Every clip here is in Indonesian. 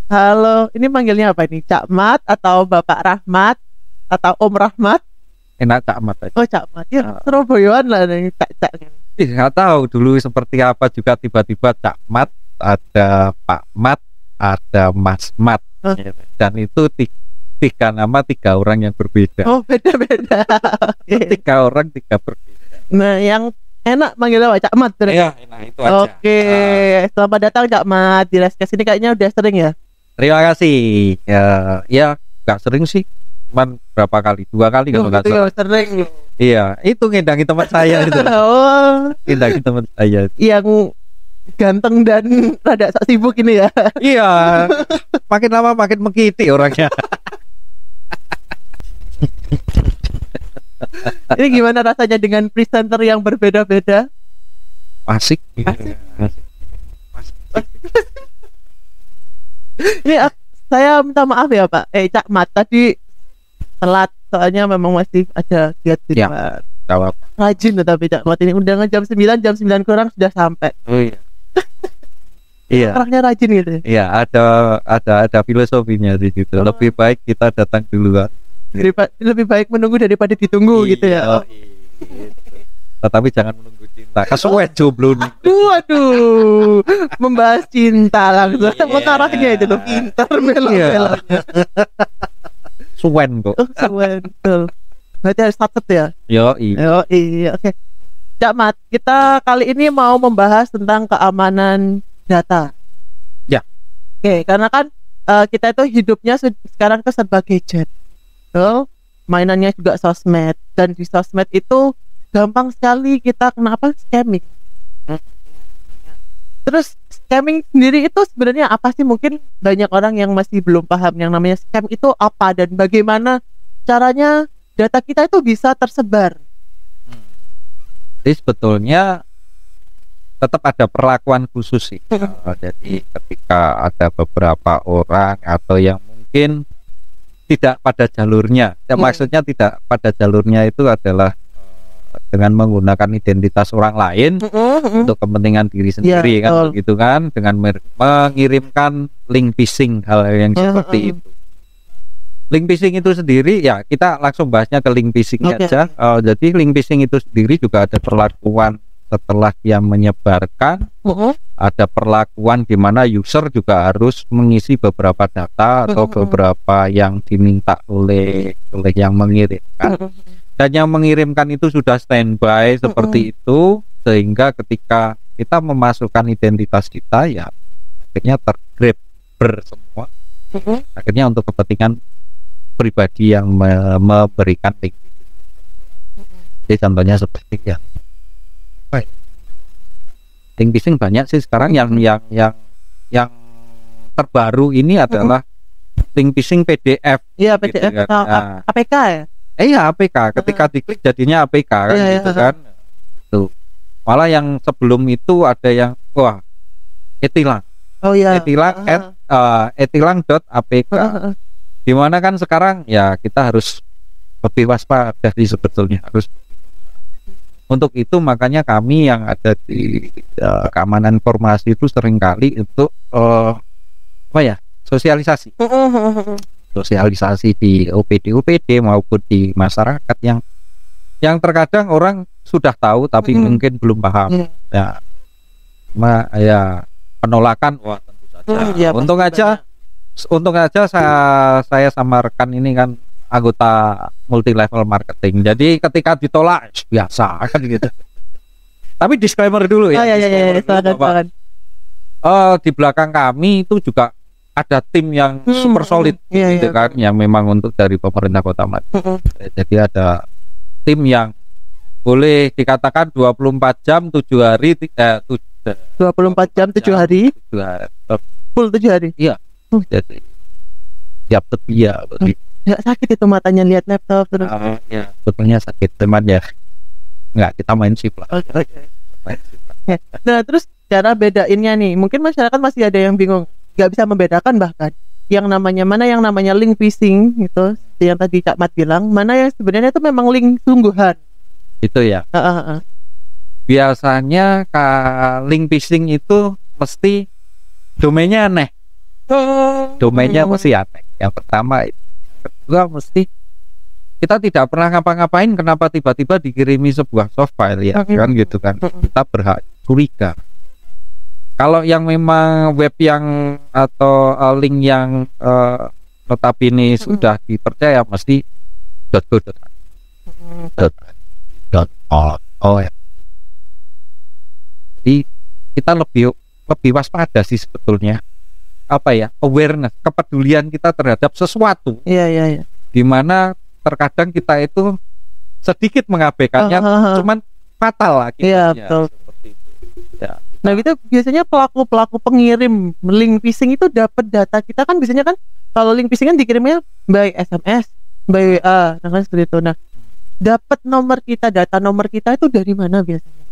Halo, ini manggilnya apa nih? Cak Mat atau Bapak Rahmat atau Om Rahmat? Enak Cak Mat aja. Oh, Cak Mat. Ya, Surabayaan lah nih Cak. Nggak tahu dulu seperti apa juga tiba-tiba Cak Mat, ada Pak Mat, ada Mas Mat. Dan itu tiga nama, tiga orang yang berbeda. Oh, beda-beda. Tiga orang, tiga berbeda. Nah, yang enak manggilnya Cak Mat. Iya, enak itu aja. Oke, selamat datang Cak Mat. Di Leskes ini kayaknya udah sering ya? Terima kasih. Ya nggak sering sih. Cuman berapa kali? 2 kali kalau nggak salah. Sering. Iya, itu ngendangi teman saya itu. Oh, Ngendangi teman saya. yang ganteng dan rada sok sibuk ini ya. Iya, makin lama makin mengkiti orangnya. Ini gimana rasanya dengan presenter yang berbeda-beda? Asik. Ini saya minta maaf ya Pak. Cak Mat tadi telat soalnya memang masih ada giat di luar. Jawab. Rajin tetapi Cak Mat ini undangan jam 9 kurang sudah sampai. Oh iya. Iya. Orangnya rajin gitu. Iya, ada filosofinya di situ. Lebih baik kita datang duluan. Lebih baik menunggu daripada ditunggu gitu ya. Tetapi jangan menunggu cinta. Kesuwen jomblo nih. Aduh, membahas cinta langsung. Mengarahnya itu loh, pintar belok-belok. Suwen kok. Suwen, betul. Berarti harus catat ya. Iya, oke. Cak Mat, kita kali ini mau membahas tentang keamanan data. Ya. Oke, karena kan kita itu hidupnya sekarang tuh serba gadget. Tuh, mainannya juga sosmed, dan di sosmed itu gampang sekali kita kenapa scamming. Terus scamming sendiri itu sebenarnya apa sih? Mungkin banyak orang yang masih belum paham yang namanya scam itu apa dan bagaimana caranya data kita itu bisa tersebar. Jadi sebetulnya tetap ada perlakuan khusus sih. Jadi ketika ada beberapa orang atau yang mungkin tidak pada jalurnya, maksudnya tidak pada jalurnya itu adalah dengan menggunakan identitas orang lain untuk kepentingan diri sendiri, kan begitu kan, dengan mengirimkan link phishing, hal yang seperti itu. Link phishing itu sendiri ya kita langsung bahasnya ke link phishing aja. Jadi link phishing itu sendiri juga ada perlakuan setelah dia menyebarkan, ada perlakuan di mana user juga harus mengisi beberapa data atau beberapa yang diminta oleh yang mengirimkan. Dan yang mengirimkan itu sudah standby seperti itu, sehingga ketika kita memasukkan identitas kita ya akhirnya tergrab semua. Akhirnya untuk kepentingan pribadi yang memberikan link. Jadi contohnya seperti ya. Link phishing banyak sih sekarang yang terbaru ini adalah link phishing PDF. Iya, PDF gitu kan. atau APK ya? Iya, APK. Ketika diklik jadinya APK kan gitu kan. Tuh. Malah yang sebelum itu ada yang etilang. Oh iya. Etilang.apk. Dimana kan sekarang ya kita harus lebih waspada sih sebetulnya, harus. Untuk itu makanya kami yang ada di keamanan informasi itu seringkali untuk sosialisasi di OPD maupun di masyarakat yang terkadang orang sudah tahu tapi mungkin belum paham. Ya penolakan tentu saja. Untung aja saya sama rekan ini kan anggota multi level marketing. Jadi ketika ditolak biasa kan gitu. Tapi disclaimer dulu ya. Di belakang kami itu juga ada tim yang super solid gitu kan, yang memang untuk dari pemerintah Kota Madiun. Jadi ada tim yang boleh dikatakan 24 jam 7 hari 24 jam 7 hari. Full 7 hari. Iya. Jadi tiap setia. Nggak sakit itu matanya lihat laptop terus? Ya, sebetulnya sakit teman ya. Nggak, kita main shift lah. Nah terus cara bedainnya nih, mungkin masyarakat masih ada yang bingung, nggak bisa membedakan bahkan yang namanya link phishing gitu, yang tadi Cak Mat bilang, mana yang sebenarnya itu memang link sungguhan. Itu ya. Biasanya link phishing itu mesti domainnya aneh. Domainnya mesti aneh. Yang pertama itu. Yang kedua mesti kita tidak pernah ngapa-ngapain, kenapa tiba-tiba dikirimi sebuah soft file ya kan gitu kan. Kita berhak curiga. Kalau yang memang web yang atau link yang notabene sudah dipercaya mesti .go.org. Jadi kita lebih waspada sih sebetulnya. Apa ya, awareness, kepedulian kita terhadap sesuatu. Iya. Di mana terkadang kita itu sedikit mengabaikannya, cuman fatal lah. Iya, betul. Seperti itu. Ya. Nah gitu biasanya pelaku pengirim link phishing itu dapat data kita kan, biasanya kan kalau link phishing kan dikirimnya by SMS, by WA, nah kan seperti itu. Nah dapat data nomor kita itu dari mana biasanya?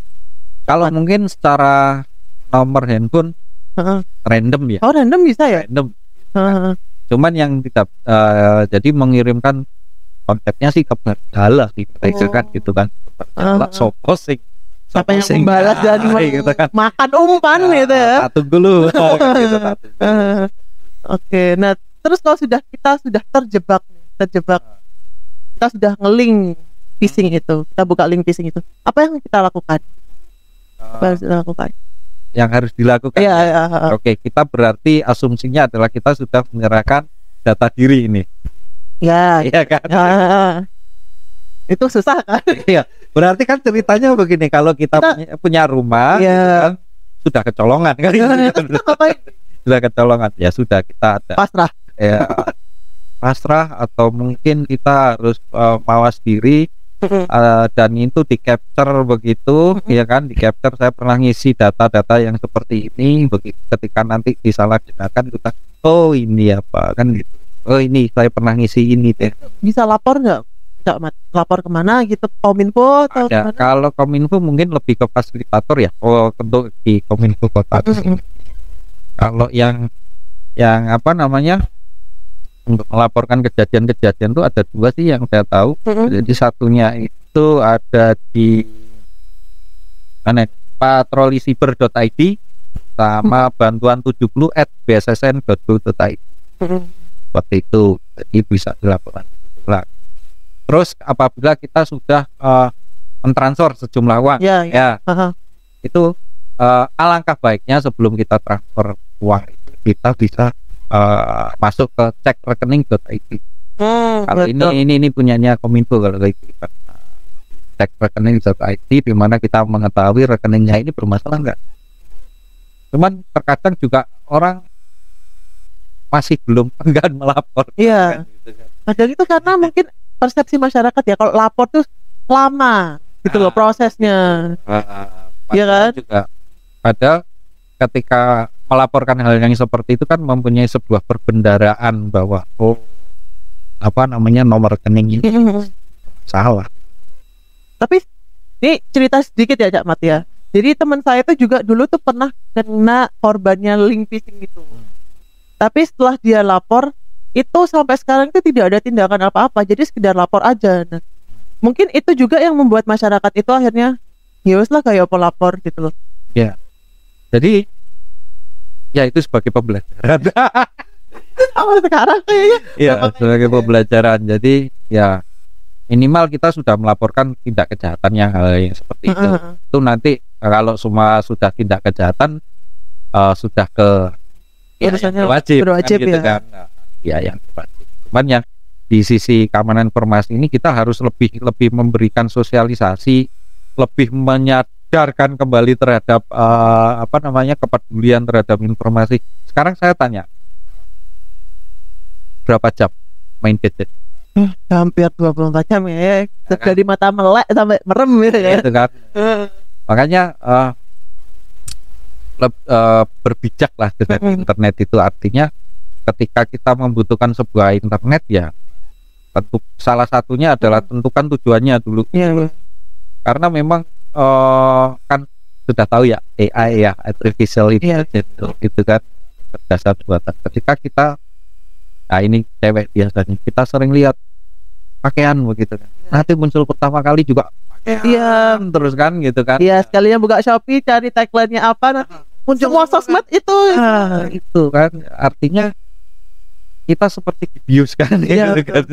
Kalau mungkin secara nomor handphone random ya. Oh random bisa ya? Random. Cuman yang tidak jadi mengirimkan konsepnya sih kabar dalah sih mereka kan gitu kan. Sopo sing siapa yang membalas dan gitu kan. Makan umpan gitu ya. Tunggu dulu. Oke, nah terus kalau kita sudah terjebak, kita sudah nge-link phishing itu, kita buka link phishing itu, apa yang kita lakukan? Yang harus dilakukan. Iya. Oke, kita berarti asumsinya adalah kita sudah menyerahkan data diri ini. Ya. Iya kan? Itu susah kan? Iya. Berarti kan ceritanya begini, kalau kita punya rumah, kan, sudah kecolongan kan? Sudah kecolongan, ya sudah kita ada pasrah. Ya, pasrah atau mungkin kita harus mawas diri. Dan itu di capture begitu, ya kan, di capture. Saya pernah ngisi data-data yang seperti ini, begitu ketika nanti disalahgunakan kita, oh ini apa kan gitu, oh ini saya pernah ngisi ini deh. Bisa lapor nggak? Lapor kemana gitu? Kominfo atau ada, kalau Kominfo mungkin lebih ke fasilitator ya, tentu di Kominfo kota. Kalau yang apa namanya, untuk melaporkan kejadian-kejadian itu ada dua sih yang saya tahu. Jadi satunya itu ada di mana, patrolisiber.id sama bantuan70@bssn.go.id. Seperti itu, jadi bisa dilaporkan. Terus apabila kita sudah mentransfer sejumlah uang, itu alangkah baiknya sebelum kita transfer uang itu kita bisa masuk ke cek rekening.id. Kalau ini punyanya Kominfo, kalau gitu cek rekening.id, di mana kita mengetahui rekeningnya ini bermasalah enggak. Cuman terkadang juga orang masih belum enggan melapor. Iya. Kadang itu karena mungkin persepsi masyarakat ya, kalau lapor tuh lama gitu loh prosesnya. Iya kan? Juga padahal ketika melaporkan hal yang seperti itu kan mempunyai sebuah perbendaraan bahwa nomor rekening ini salah. Tapi ini cerita sedikit ya Cak Mat ya. Jadi teman saya itu juga dulu tuh pernah kena korbannya link phishing itu. Tapi setelah dia lapor itu sampai sekarang itu tidak ada tindakan apa-apa. Jadi sekedar lapor aja. Nah, mungkin itu juga yang membuat masyarakat itu akhirnya ya wes lah kayak apa lapor gitu loh. Ya. Jadi ya itu sebagai pembelajaran. Sekarang kayaknya. Iya, sebagai pembelajaran. Jadi ya minimal kita sudah melaporkan tindak kejahatan yang hal yang seperti itu. Itu nanti kalau semua sudah tindak kejahatan sudah ke berwajib kan, gitu kan. Nah, ya yang berwajib. Cuman yang di sisi keamanan informasi ini kita harus lebih memberikan sosialisasi, lebih menyadarkan kembali terhadap kepedulian terhadap informasi. Sekarang saya tanya, berapa jam main gadget? Hampir 24 jam ya. Dari mata melek sampai merem gitu ya. Itu kan. Makanya berbijaklah dengan internet itu, artinya ketika kita membutuhkan sebuah internet ya tentu salah satunya adalah tentukan tujuannya dulu. Karena memang kan sudah tahu ya, AI ya, artificial intelligence gitu kan, berdasar buatan. Ketika kita, nah ini cewek biasanya kita sering lihat pakaian begitu kan, nanti muncul pertama kali juga pakaian terus kan gitu kan. Iya, sekalinya buka Shopee cari tagline-nya apa, nanti semua sosmed itu. Itu kan artinya kita seperti dibius kan, Iya, gitu kan.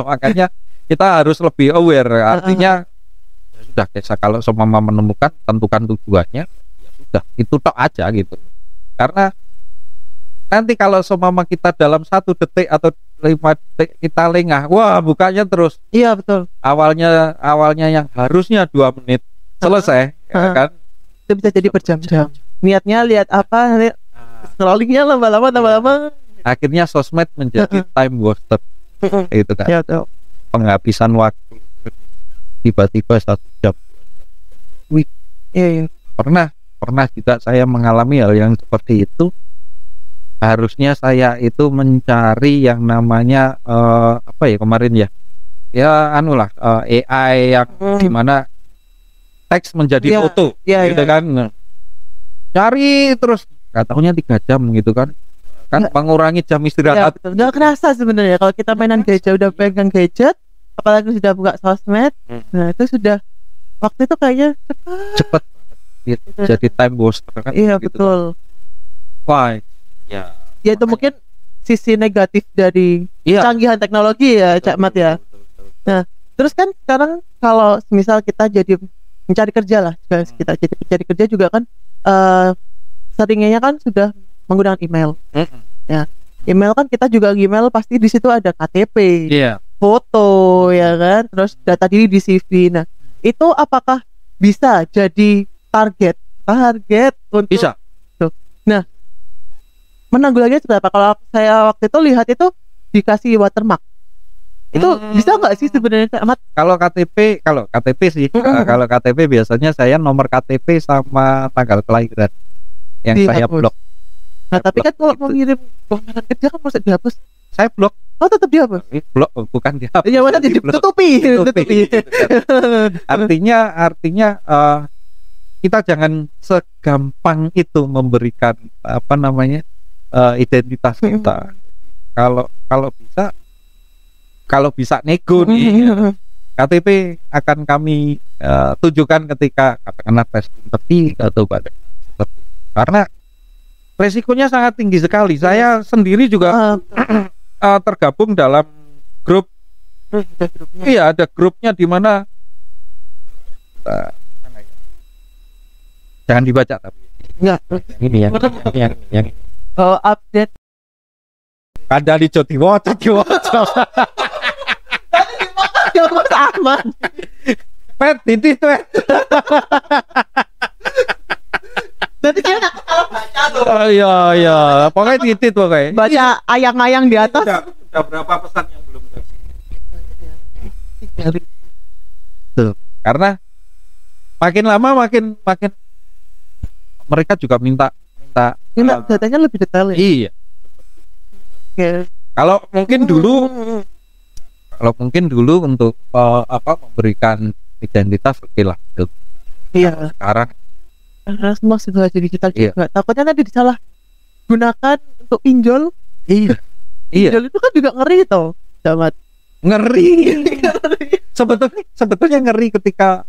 Makanya kita harus lebih aware. Artinya ya sudah, kalau seumpama menemukan, tentukan tujuannya, ya sudah itu tok aja gitu. Karena nanti kalau seumpama kita dalam 1 detik atau 5 detik kita lengah, wah bukanya terus. Iya betul. Awalnya yang harusnya 2 menit selesai, ya kan? Itu bisa jadi berjam-jam. Niatnya lihat apa, nanti scrollingnya lama-lama. Akhirnya sosmed menjadi time waster, itu kan? Ya betul. Penghabisan waktu tiba-tiba 1 jam. Wih, Iya. pernah juga saya mengalami hal yang seperti itu. Harusnya saya itu mencari yang namanya apa ya kemarin ya anulah AI yang dimana teks menjadi foto, gitu kan. Cari terus, katanya 3 jam gitu kan mengurangi jam istirahat. Ya, nggak kerasa sebenarnya kalau kita mainan gadget, udah pegang gadget, apalagi sudah buka sosmed. Nah itu sudah, waktu itu kayaknya cepet gitu. Jadi time waster kan. Iya gitu. Betul. Wah, ya itu mungkin sisi negatif dari canggihan teknologi ya, Cak Mat ya. Nah terus kan sekarang kalau misal kita jadi mencari kerja lah, kita jadi mencari kerja juga kan seringnya kan sudah menggunakan email. Ya, email kan kita juga email pasti di situ ada KTP, foto, ya kan, terus data diri di CV. Nah, itu apakah bisa jadi target untuk bisa? Nah, menanggulanginya seperti apa? Kalau saya waktu itu lihat itu dikasih watermark. Itu bisa nggak sih sebenarnya, Amat? Kalau KTP sih, kalau KTP biasanya saya nomor KTP sama tanggal kelahiran yang saya blok. Nah, tapi kan kalau mau ngirim lamaran kerja kan harus dihapus. Saya blok. Oh, tetap dihapus. Blok, bukan dihapus. Ya, mana ditutupi. Artinya kita jangan segampang itu memberikan apa namanya identitas kita. Kalau bisa nego nih, KTP akan kami tunjukkan ketika katakanlah tes interview atau pada karena resikonya sangat tinggi sekali. Saya sendiri juga tergabung dalam grup. Iya, ada grupnya di mana jangan dibaca tapi. Enggak. Yang update. Ada di Jotiwoco. Ya Mas aman. Pet titik tuh. Nanti saya takut salah baca tuh. Iya. Pokoknya titik pokoknya. Baca ayang-ayang di atas. Udah berapa pesan yang belum terjadi? Tuh, karena makin lama makin mereka juga minta datanya lebih detail ya. Iya. Kalau mungkin dulu untuk memberikan identitas oke lah. Iya. Sekarang karena semua sudah jadi digital juga. Takutnya nanti disalah gunakan untuk pinjol. Iya. Pinjol itu kan juga ngeri toh, Jamat. Ngeri. Sebetulnya ngeri ketika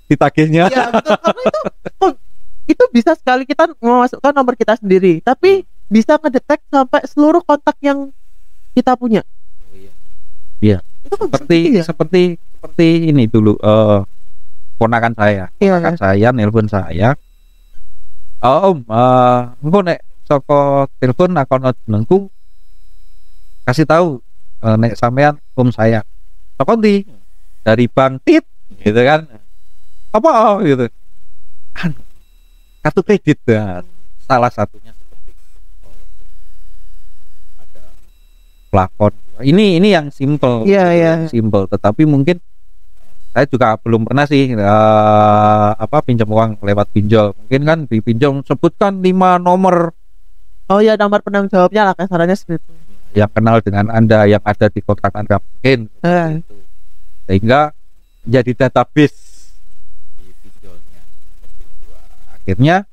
ditagihnya. Iya, betul. Karena itu bisa sekali kita memasukkan nomor kita sendiri, tapi bisa ngedetek sampai seluruh kontak yang kita punya. Iya. Itu kan seperti ini dulu ponakan saya. Ponakan saya nelpon saya. Engko nek saka telepon akun jenengku kasih tahu nek sampean saya. Saka ndi? Dari Bank Tit gitu kan. Apa gitu. Kartu kredit salah satunya seperti itu. Ada plafon. Ini yang simple. Iya. Simple, tetapi mungkin saya juga belum pernah sih pinjam uang lewat pinjol. Mungkin kan di pinjol sebutkan 5 nomor. Oh ya, nomor penanggung jawabnya lah kasarannya seperti itu. Yang kenal dengan Anda, yang ada di kontak Anda mungkin. Gitu. Sehingga jadi database di pinjolnya. Akhirnya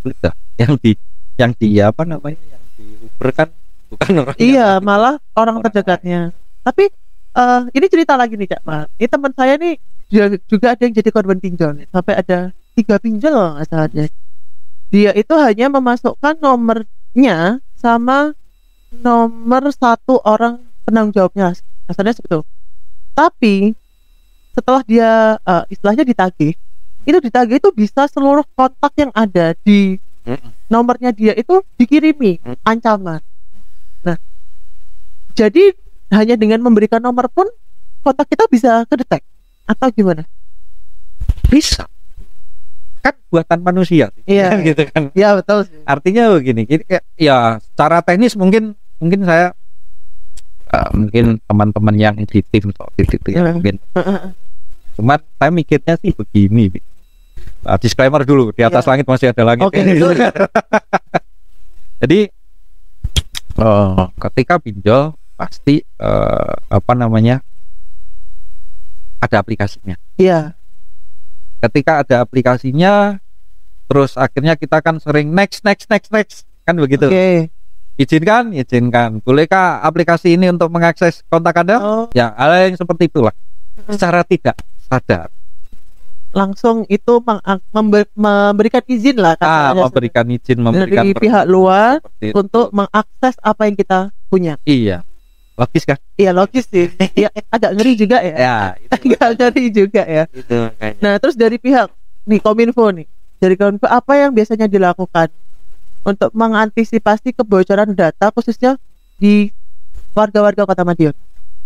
sudah yang di apa namanya yang diuber kan bukan orang. Iya, malah orang terdekatnya. Tapi ini cerita lagi nih Cak Mat. Ini teman saya nih juga ada yang jadi korban pinjol. Sampai ada 3 pinjol nggak salah dia. dia itu hanya memasukkan nomornya sama nomor satu orang penanggung jawabnya, kasarnya seperti itu. Tapi setelah dia istilahnya ditagih itu bisa seluruh kontak yang ada di nomornya dia itu dikirimi ancaman. Nah, jadi hanya dengan memberikan nomor pun kontak kita bisa kedetek atau gimana? Bisa. Kan buatan manusia. Iya. Gitu kan. Iya, betul sih. Artinya begini, kayak ya secara teknis mungkin saya mungkin teman-teman yang di tim itu ya, mungkin. Cuma saya mikirnya sih begini. Disclaimer dulu, di atas langit masih ada langit. Oke. Jadi ketika pinjol pasti ada aplikasinya. Iya. Ketika ada aplikasinya, terus akhirnya kita kan sering next kan begitu. Oke. Izinkan. Bolehkah aplikasi ini untuk mengakses kontak Anda? Ya, hal yang seperti itulah. Secara tidak sadar langsung itu memberikan izin lah memberikan izin dari pihak luar untuk mengakses apa yang kita punya. Iya, logis kan? Iya, logis sih. Ya, agak ngeri juga ya. Ya, agak ngeri juga ya. Itu kayaknya. Nah, terus dari pihak Kominfo apa yang biasanya dilakukan untuk mengantisipasi kebocoran data khususnya di warga-warga Kota Madiun?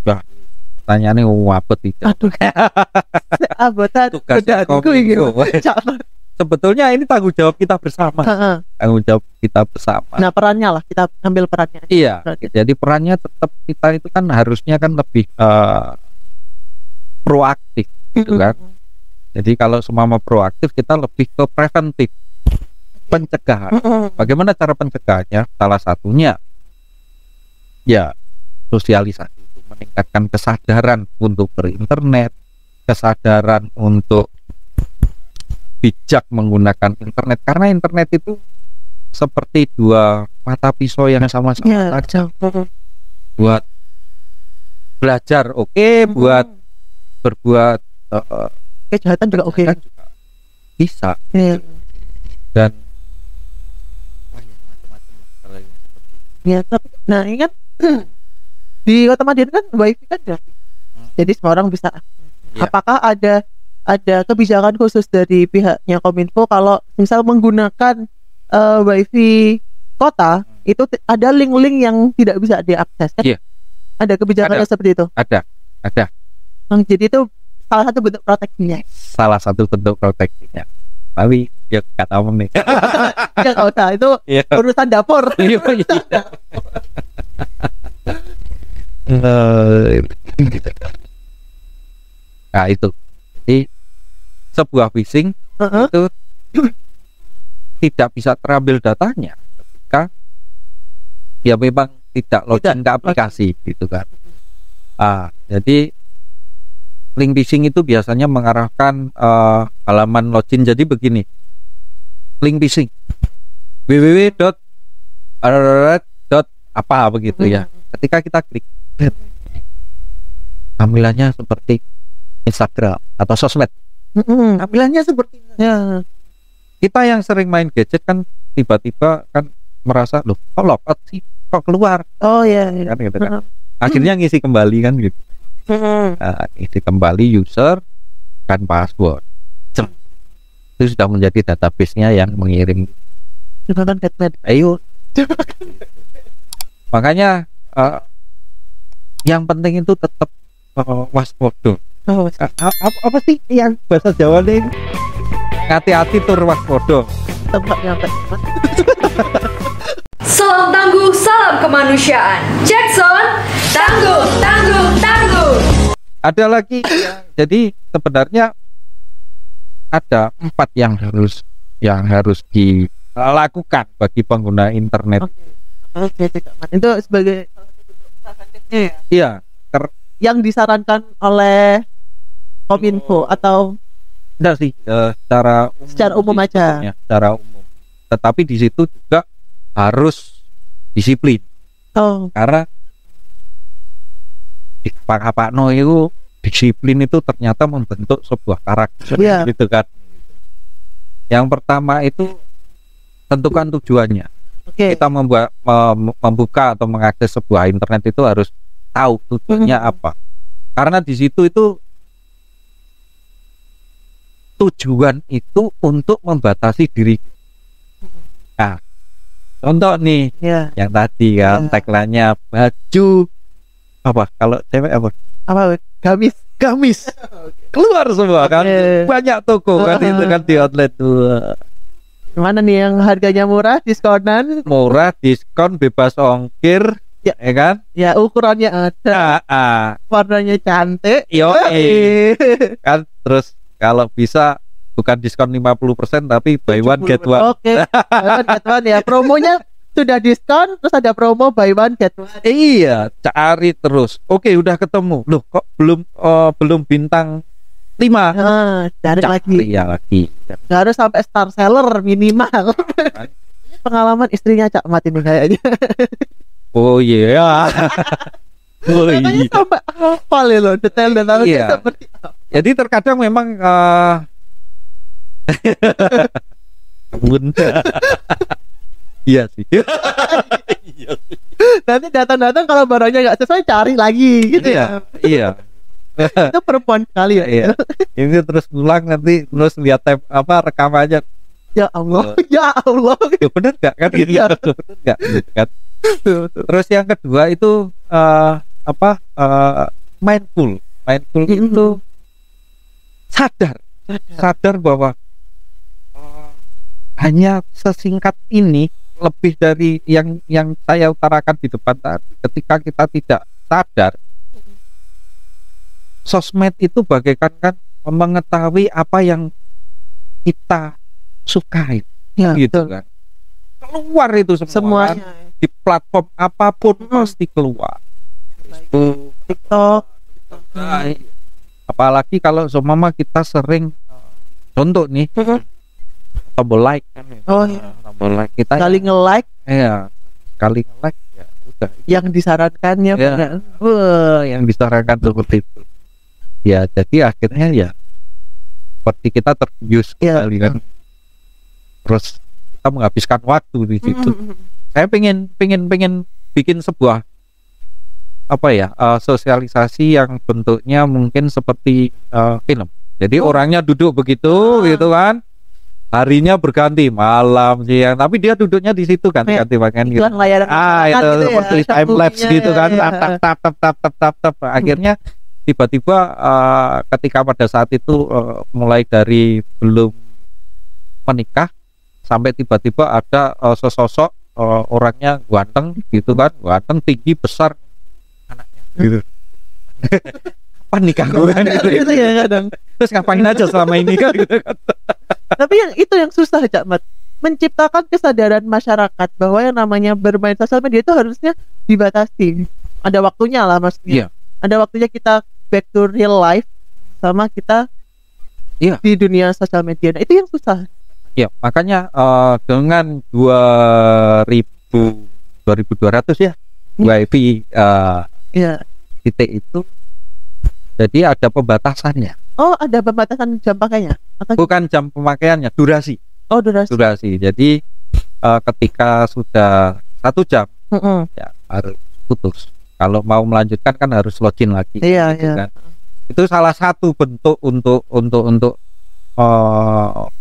Wah, pertanyaannya wabet tidak. Aduh, abota tugasnya Kominfo. Sebetulnya ini tanggung jawab kita bersama. Tanggung jawab kita bersama. Nah, perannya lah, kita ambil perannya. Iya. Jadi perannya tetap kita itu kan harusnya kan lebih proaktif, gitu kan. Jadi kalau semua proaktif, kita lebih ke preventif, pencegahan. Bagaimana cara pencegahannya? Salah satunya ya sosialisasi, meningkatkan kesadaran untuk berinternet, kesadaran untuk bijak menggunakan internet, karena internet itu seperti dua mata pisau yang sama-sama tajam. Buat belajar buat berbuat kejahatan juga bisa. Dan tapi nah ini kan di Kota Madiun kan wifi kan gratis, jadi semua orang bisa. Apakah ada kebijakan khusus dari pihaknya Kominfo kalau misal menggunakan wifi kota itu ada link-link yang tidak bisa diakses kan? Ada kebijakan seperti itu? Ada. Jadi itu salah satu bentuk proteksinya. Tapi ya nggak tahu nih. Ya nggak usah, itu urusan dapur. Nah itu, jadi sebuah phishing itu tidak bisa terambil datanya ketika dia memang tidak login ke aplikasi, gitu kan. Jadi link phishing itu biasanya mengarahkan halaman login. Jadi begini, link phishing www. apa begitu ya. Ketika kita klik, tampilannya seperti Instagram atau sosmed. Tampilannya seperti kita yang sering main gadget kan tiba-tiba kan merasa loh kok logout sih, kok keluar. Kan, gitu kan. Akhirnya ngisi kembali kan gitu. Isi kembali user dan password. Itu sudah menjadi database-nya yang mengirim. Ayo. Makanya yang penting itu tetap waspada. Apa sih yang bahasa Jawa nih? Hati-hati tur waspada. Salam tangguh, salam kemanusiaan. Jackson, tangguh. Ada lagi jadi sebenarnya ada 4 yang harus dilakukan bagi pengguna internet. Itu sebagai iya yang disarankan oleh Kominfo atau enggak sih, secara umum aja. Secara umum. Tetapi di situ juga harus disiplin. Karena di Pakno itu disiplin itu ternyata membentuk sebuah karakter, gitu kan. Yang pertama itu tentukan tujuannya. Oke. Kita membuka atau mengakses sebuah internet itu harus tahu tujuannya apa. Karena di situ itu tujuan itu untuk membatasi diri. Nah, contoh nih Ya. yang tadi kan Ya. tagline-nya baju apa kalau cewek apa? Apa? Gamis. Gamis. Keluar semua kan. Oke. Banyak toko kan itu kan di outlet tuh. Mana nih yang harganya murah, diskonan? Murah, diskon, bebas ongkir, Ya. ya kan? Ya ukurannya ada, warnanya cantik. Yo, kan terus kalau bisa bukan diskon 50% tapi buy one get one. Oke. Buy one get one ya. Promonya sudah diskon, terus ada promo buy one get one. Iya, cari terus. Oke, udah ketemu. Loh, kok belum bintang 5? Nah, cari lagi. Iya lagi. Nggak harus sampai star seller minimal. Pengalaman istrinya Cak Mat ini kayaknya. Oh iya. Oh Katanya iya. sampai hafal ya loh, detail-detailnya Iya. seperti apa. Jadi terkadang memang bunda. Iya sih. Nanti datang-datang kalau barangnya nggak sesuai cari lagi gitu Iya, ya. iya. Itu perempuan sekali ya. Iya. Ini terus pulang nanti terus lihat rekamannya. Ya Allah, ya Allah. Ya benar nggak kan? Gitu. Iya. Benar nggak? Gitu kan? Tuh, tuh. Terus yang kedua itu mindful. Mindful itu sadar bahwa hanya sesingkat ini, lebih dari yang saya utarakan di depan tadi. Ketika kita tidak sadar, sosmed itu bagaikan kan mengetahui apa yang kita sukai, Ya, gitu betul. kan. Keluar itu semua kan. Semuanya. Di platform apapun pasti keluar. Facebook, TikTok. Nah, apalagi kalau seumpama kita sering contoh nih tombol like kan ya. Oh iya. Tombol like kita Kali nge-like ya kali nge-like ya udah yang disarankannya ya, benar. yang disarankan seperti itu ya, jadi akhirnya ya seperti kita terbius Ya. kembali kan, terus kita menghabiskan waktu di situ. Saya pengen bikin sebuah sosialisasi yang bentuknya mungkin seperti film. Jadi orangnya duduk begitu gitu kan, harinya berganti malam siang, tapi dia duduknya di situ kan, Ya, ganti pakaian gitu. Iklan layanan Itu gitu ya, seperti short time lapse movie-nya, gitu kan, ya. tap. Akhirnya tiba-tiba ketika pada saat itu mulai dari belum menikah sampai tiba-tiba ada sesosok orangnya ganteng gitu kan, ganteng, tinggi, besar, anaknya gitu. Kapan nikah gue kan gitu, Itu ya kadang. terus ngapain aja selama ini kan gitu kan. Tapi yang itu yang susah Cak Mat, menciptakan kesadaran masyarakat bahwa yang namanya bermain sosial media itu harusnya dibatasi. Ada waktunya lah maksudnya. Iya. Ada waktunya kita back to real life sama kita Iya. di dunia sosial media. Nah, itu yang susah. Ya, makanya dengan 2200 ya WiFi Iya. titik itu, jadi ada pembatasannya, Oh, ada pembatasan jam pakainya atau bukan jam pemakaiannya, durasi. oh durasi. Jadi ketika sudah 1 jam Mm-mm. ya harus putus. Kalau mau melanjutkan kan harus login lagi. Iya, gitu iya. kan. Itu salah satu bentuk untuk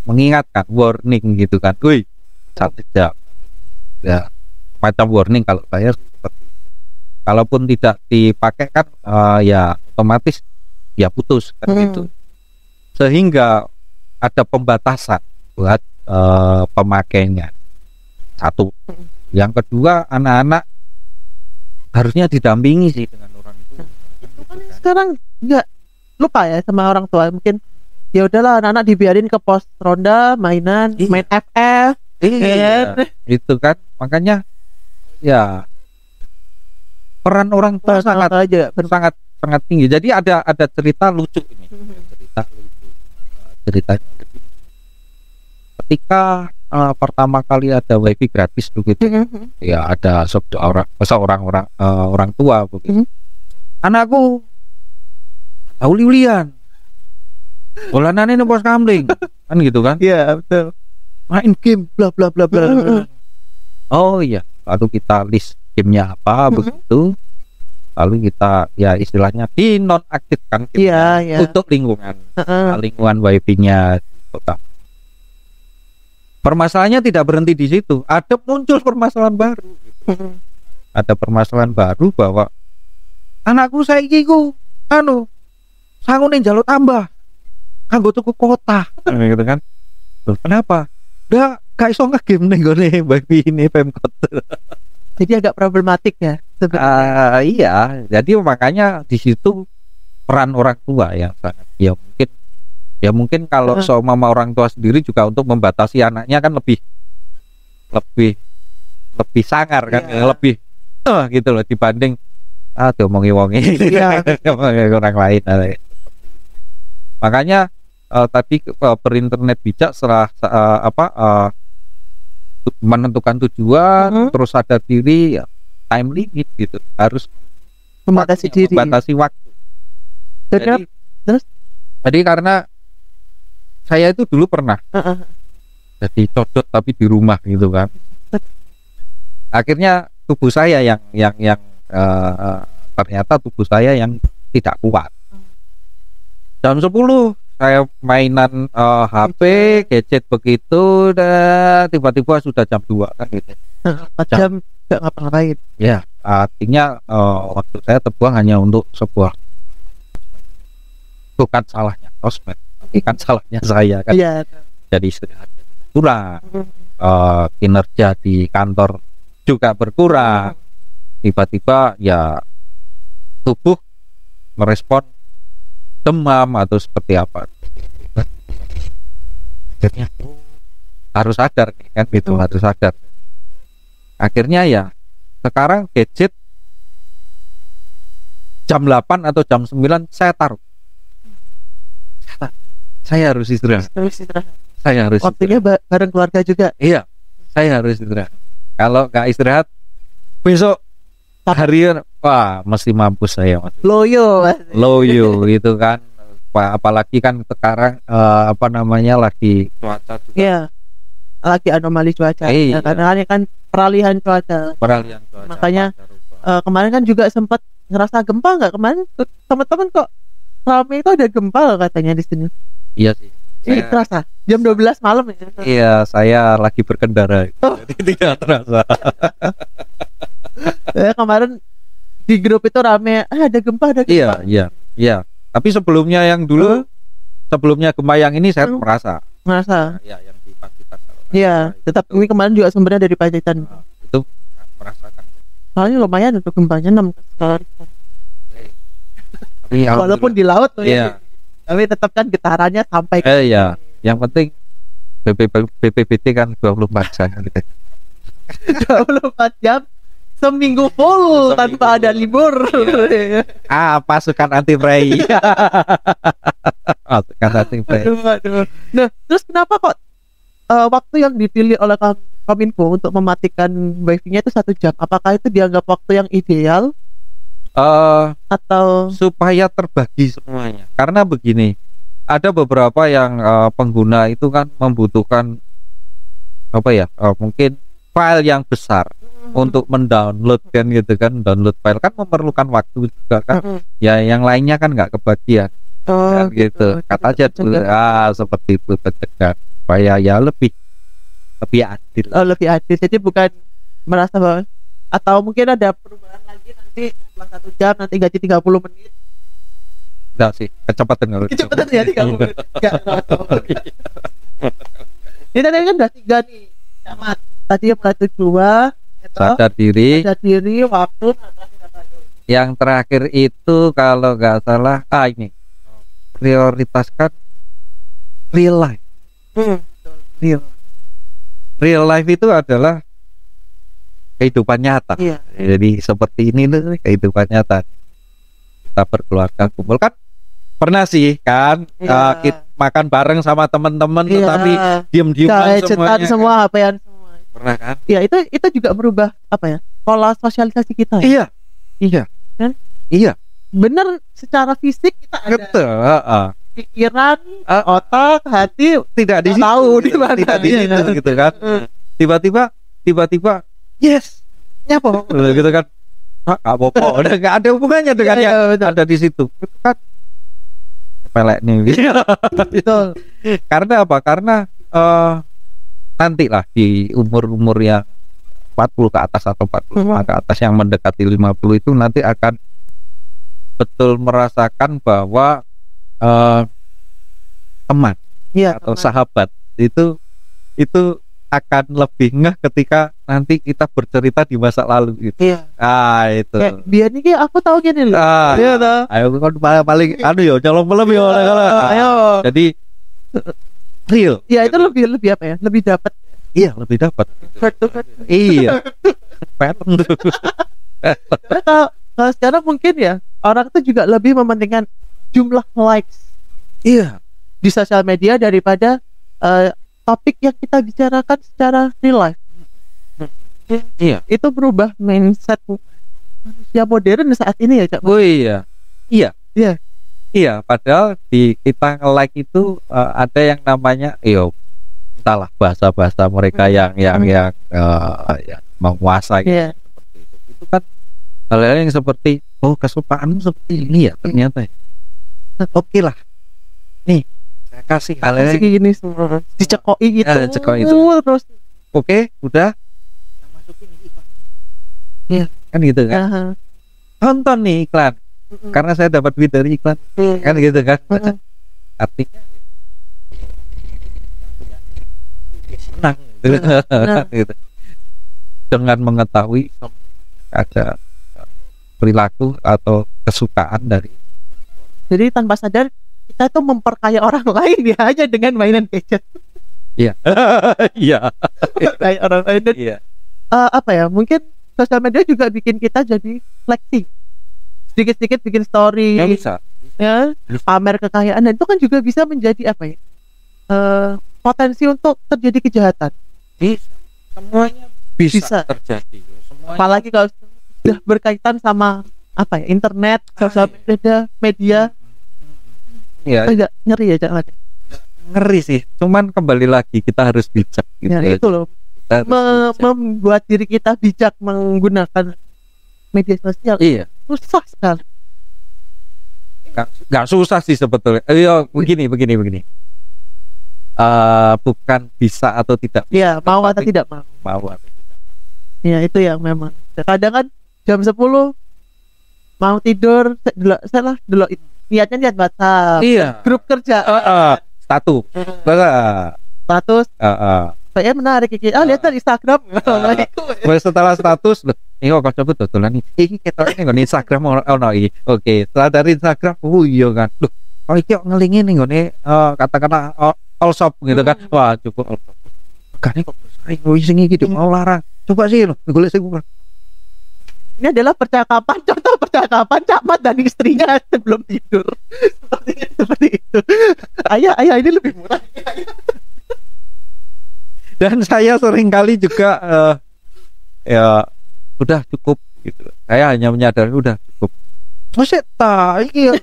mengingatkan, warning gitu kan. Wih, 1 jam. Ya, macam warning kalau saya seperti itu. Kalaupun tidak dipakai kan ya otomatis ya putus kan gitu. Sehingga ada pembatasan buat pemakainya. 1. Yang kedua, anak-anak harusnya didampingi sih dengan orang itu. Sekarang nggak lupa ya sama orang tua, mungkin ya udahlah anak-anak dibiarin ke pos ronda mainan, Iya. main FF. Iya, itu kan makanya ya peran orang tua sangat aja sangat tinggi. Jadi ada cerita lucu ini. Cerita lucu. Ceritanya begini. Ketika pertama kali ada wifi gratis begitu, ya ada orang tua begitu. Anakku tahu liulian. Bolanane ini pos kamling. Kan gitu kan. Iya betul. main game bla bla bla bla. Oh iya, lalu kita list gamenya apa begitu. Lalu kita ya istilahnya dinonaktifkan gamenya untuk lingkungan lingkungan wifi-nya kota. Permasalahannya tidak berhenti di situ, ada muncul permasalahan baru. Ada permasalahan baru bahwa anakku saiki ku sangune njaluk tambah kanggo tuku kota gitu kan. Loh, kenapa? Gak iso nge-game ning gone wifi ini Pemkot. Jadi agak problematik ya sebenarnya. Iya, jadi makanya di situ peran orang tua yang sangat mungkin kalau seumpama orang tua sendiri juga untuk membatasi anaknya kan lebih sangar kan, lebih gitu loh dibanding diomongi-wongi orang lain. Makanya tadi berinternet bijak setelah menentukan tujuan, terus sadar diri, ya, time limit gitu, harus membatasi diri, membatasi waktu. Jadi karena saya itu dulu pernah jadi codot tapi di rumah gitu kan. Akhirnya tubuh saya yang ternyata tubuh saya yang tidak kuat. Jam 10 saya mainan HP, gadget begitu, dan tiba-tiba sudah jam 2 kan gitu. 4 jam gak ngapa-ngapain. Ya, artinya waktu saya terbuang hanya untuk sebuah, bukan salahnya sosmed, tapi kan salahnya saya kan. Jadi istirahat kurang, kinerja di kantor juga berkurang. Tiba-tiba ya tubuh merespon demam atau seperti apa. Akhirnya harus sadar nih kan gitu, harus sadar. Akhirnya ya sekarang gadget jam 8 atau jam 9 saya taruh. Saya harus istirahat. Saya harus waktunya bareng keluarga juga. Iya, saya harus istirahat. Kalau nggak istirahat besok hari wah mesti mampus saya mas. Loyo gitu kan. Apalagi kan sekarang lagi cuaca juga. Iya, lagi anomali cuaca. Iya. Karena kan peralihan cuaca. Makanya kemarin kan juga sempat ngerasa gempa nggak kemarin? Teman-teman kok ramai itu ada gempa katanya di sini. Iya sih. Ini terasa jam 12 malam ya. Iya, saya lagi berkendara. Jadi tidak terasa. Kemarin di grup itu rame, ada gempa. Iya. Tapi sebelumnya yang dulu, sebelumnya gempa yang ini saya merasa. Iya, yang di Pacitan. Iya, tetap ini kemarin juga sumbernya dari Pacitan. Itu merasakan. Soalnya lumayan untuk gempanya 6 kali. Walaupun di laut tuh ya. Tapi tetap kan getarannya sampai iya. Yang penting BPBD kan 24 jam gitu. 24 jam seminggu full tanpa ada libur. Iya. Pasukan anti prey. Pasukan anti prey. Aduh. Nah, terus kenapa kok waktu yang dipilih oleh Kominfo untuk mematikan wifi-nya itu 1 jam? Apakah itu dianggap waktu yang ideal? Atau supaya terbagi semuanya. Karena begini, ada beberapa yang pengguna itu kan membutuhkan mungkin file yang besar untuk mendownload kan gitu kan. Download file kan memerlukan waktu juga kan. Ya yang lainnya kan nggak kebagian kan, gitu. Kata aja seperti itu, pencegahan supaya ya lebih adil. Lebih adil. Jadi bukan merasa bahwa, atau mungkin ada perubahan lagi nanti setelah 1 jam nanti gaji 30 menit. Enggak sih, kecepatan ya 30 menit. Ini tadi kan udah 3 nih. Camat. Tadi yang mulai 2 sadar diri, waktu. Yang terakhir itu kalau nggak salah ini prioritaskan real life. Real life itu adalah kehidupan nyata. Iya. Jadi seperti ini tuh kehidupan nyata. Kita berkeluarga kumpul kan pernah sih kan kita makan bareng sama teman-teman tetapi diem-dieman semuanya semua HP-an semua. Pernah kan? Iya, itu juga merubah pola sosialisasi kita. Iya. Kan? Iya. Bener, secara fisik kita ada. Betul. pikiran, otak, hati tidak di situ, tahu di mana. tidak di situ gitu kan. Tiba-tiba yes nyapa gitu kan. Nggak apa-apa, udah nggak ada hubungannya dengan Iya, yang betul. ada di situ. Itu kan pelek nih. Betul. Karena apa? Karena nanti lah di umur-umur yang 40 ke atas atau 45 ke atas yang mendekati 50 itu nanti akan betul merasakan bahwa teman Iya. atau sahabat itu akan lebih ngeh ketika nanti kita bercerita di masa lalu itu. Iya. Itu. Kayak biar nih kayak aku tahu gini loh. Ah, Iya toh. ayo kan paling ya colong belum ya Ayo. Jadi real. Ya itu lebih apa ya? Lebih dapat Iya, lebih dapat. heart to heart. Iya. Film tuh. Karena kalau sekarang mungkin ya orang tuh juga lebih mementingkan jumlah likes Iya. di sosial media daripada topik yang kita bicarakan secara real life. Iya. Itu berubah mindset manusia modern saat ini ya, Cak. Oh iya. Iya. Iya. Iya, padahal di kita nge-like itu ada yang namanya entahlah bahasa-bahasa mereka yang menguasai Iya. seperti itu. Itu kan hal-hal yang seperti kesukaanmu seperti ini ya ternyata. Oke lah. Nih, saya kasih hal-hal Kayak gini semua dicekoi gitu. Ya, dicekoi itu. Terus oke, udah masukin iklan. Iya, kan gitu kan. aha. Tonton nih iklan. Karena saya dapat duit dari iklan. Kan gitu kan. Heeh. Artinya senang Nah. gitu. Dengan mengetahui ada perilaku atau kesukaan dari Jadi tanpa sadar kita tuh memperkaya orang lain ya hanya dengan mainan gadget. iya iya Kayak orang lain dan iya apa ya? Mungkin sosial media juga bikin kita jadi flexing. Sedikit-sedikit bikin story, ya bisa ya, pamer kekayaan dan itu kan juga bisa menjadi apa ya? Potensi untuk terjadi kejahatan. semuanya Bisa. terjadi semuanya Apalagi kalau sudah berkaitan sama apa ya? Internet, sosial media, ya agak ngeri ya, Cak. ngeri sih, cuman kembali lagi kita harus bijak gitu. Ya, itu loh. Kita harus bijak. Membuat diri kita bijak menggunakan media sosial. Iya, Susah sekali. nggak susah sih sebetulnya. Begini bukan bisa atau tidak bisa, Ya, mau atau tapi tidak mau. mau atau tidak. Ya, itu yang memang. Kadang kan jam 10 mau tidur, saya dulu niatnya lihat WhatsApp, Iya. grup kerja, Status. status, saya menarik iki. Lihat dari Instagram. Setelah status, loh, kok coba dodolan iki ketok ning nggon Instagram ono iki. Oke, setelah dari Instagram, iya kan. Loh, kok iki kok ngelingi ning nggone katakanlah all shop gitu kan. Wah, cukup all shop. Regane kok sering sing iki mau larang. Coba sih lo, golek sing murah. Ini adalah contoh percakapan Camat dan istrinya sebelum tidur. Seperti itu. Ayah, ini lebih murah. Dan saya sering kali juga ya udah cukup gitu. Saya hanya menyadari udah cukup. Masih tak iya.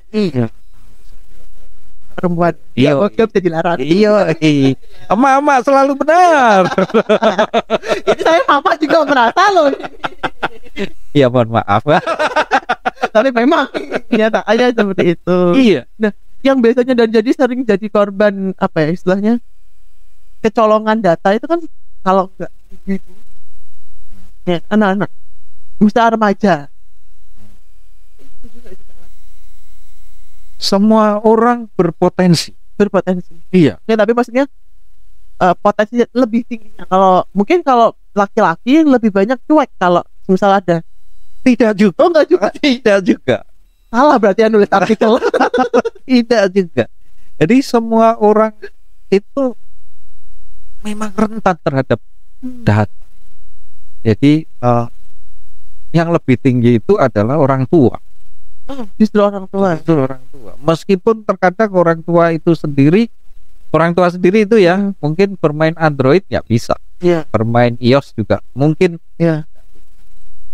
Perempuan. Iya. Oke, bisa dilarang. Iya, emak selalu benar. Ini saya mama juga merasa loh. Iya, mohon maaf. Tapi memang kenyataannya seperti itu. Iya. Nah, yang biasanya dan jadi sering jadi korban apa ya istilahnya kecolongan data itu kan kalau enggak ibu, ya anak-anak, mesti remaja. Semua orang berpotensi. Iya. Ya, tapi maksudnya potensi lebih tingginya. Kalau mungkin kalau laki-laki lebih banyak cuek kalau misal ada. Tidak juga. Oh, enggak juga. Tidak juga. Salah berarti yang nulis artikel. Tidak juga. Jadi semua orang itu memang rentan terhadap data. Jadi yang lebih tinggi itu adalah orang tua. Justru orang tua. Itu orang tua. Meskipun terkadang orang tua sendiri itu ya mungkin bermain Android ya bisa. Iya. Bermain iOS juga mungkin. Iya.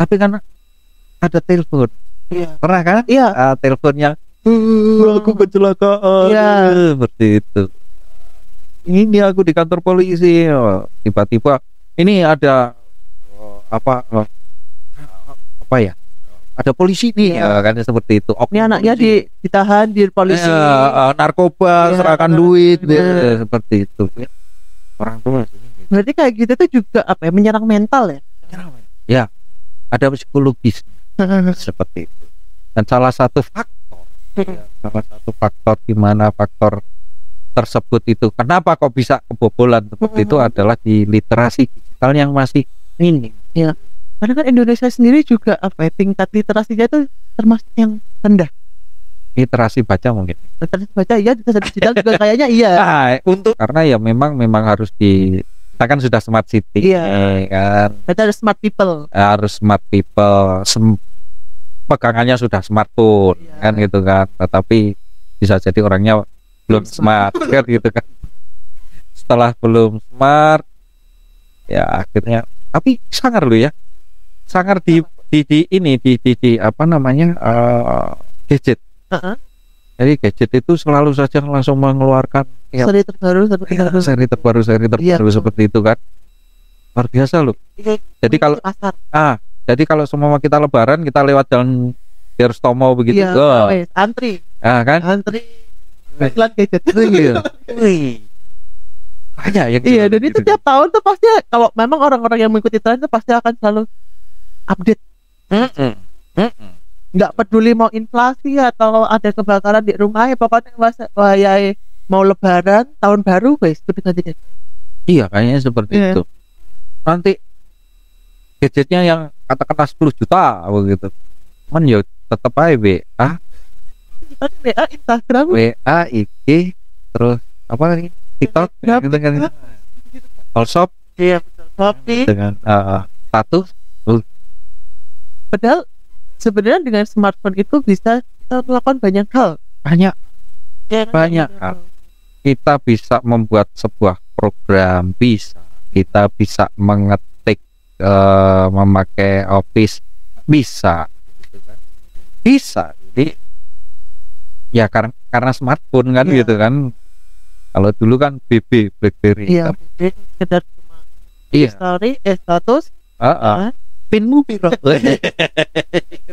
Tapi kan ada telepon. Iya. Pernah kan? Iya. Telepon yang Aku kecelakaan. Iya. Seperti itu. Ini aku di kantor polisi. Tiba-tiba ini ada apa ya? Ada polisi nih, Iya. kan seperti itu. Ini anaknya ditahan di polisi. Narkoba, Iya. serahkan duit, Iya. seperti itu. Orang tua sih. Berarti kayak gitu tuh juga apa ya, menyerang mental ya? Ya, ada psikologis seperti itu. Dan salah satu faktor gimana faktor tersebut itu kenapa kok bisa kebobolan seperti itu adalah di literasi digital yang masih minim. Ya. Karena kan Indonesia sendiri juga apa ya, tingkat literasinya itu termasuk yang rendah. Literasi baca mungkin. Literasi baca iya, literasi digital juga kayaknya iya. Untuk karena ya memang harus kita kan sudah smart city, Iya. kan Berarti ada smart people. harus smart people, pegangannya sudah smartphone, Iya. kan gitu kan. Tetapi bisa jadi orangnya belum smart, kan gitu kan. Setelah belum smart, ya akhirnya. Tapi sangar lu ya, sangar di apa namanya gadget. Heeh. Jadi gadget itu selalu saja langsung mengeluarkan Seri terbaru, seri terbaru Iya. seperti itu kan. Luar biasa loh. Jadi kalau pasar. jadi kalau semua kita lebaran kita lewat jalan Dirstomo begitu, Iya, wes, antri, kan? antri. Iklan gadget. Iya. Wih. Banyak yang Iya, dan itu gitu. tiap tahun tuh pasti kalau memang orang-orang yang mengikuti tren itu pasti akan selalu update. Nggak peduli mau inflasi atau ada kebakaran di rumah, ya pokoknya mau lebaran, tahun baru, wes kudu ganti gadget. Iya, kayaknya seperti Iya. itu. Nanti gadgetnya yang katakanlah 10 juta begitu. Men yo tetep aja WA, Kan WA, Instagram, IG, terus apa lagi? TikTok Snap. gitu kan. All shop iya betul. Shopee. dengan status Padahal sebenarnya dengan smartphone itu bisa kita melakukan banyak hal. banyak. Ya, kan? Banyak hal. Kita bisa membuat sebuah program, kita bisa mengetik, memakai Office, bisa gitu kan. Bisa. Jadi ya karena smartphone kan Iya. gitu kan. Kalau dulu kan BB, BlackBerry. Iya, jadi sekedar cuma Iya. story, status, Heeh. Pinmu piro?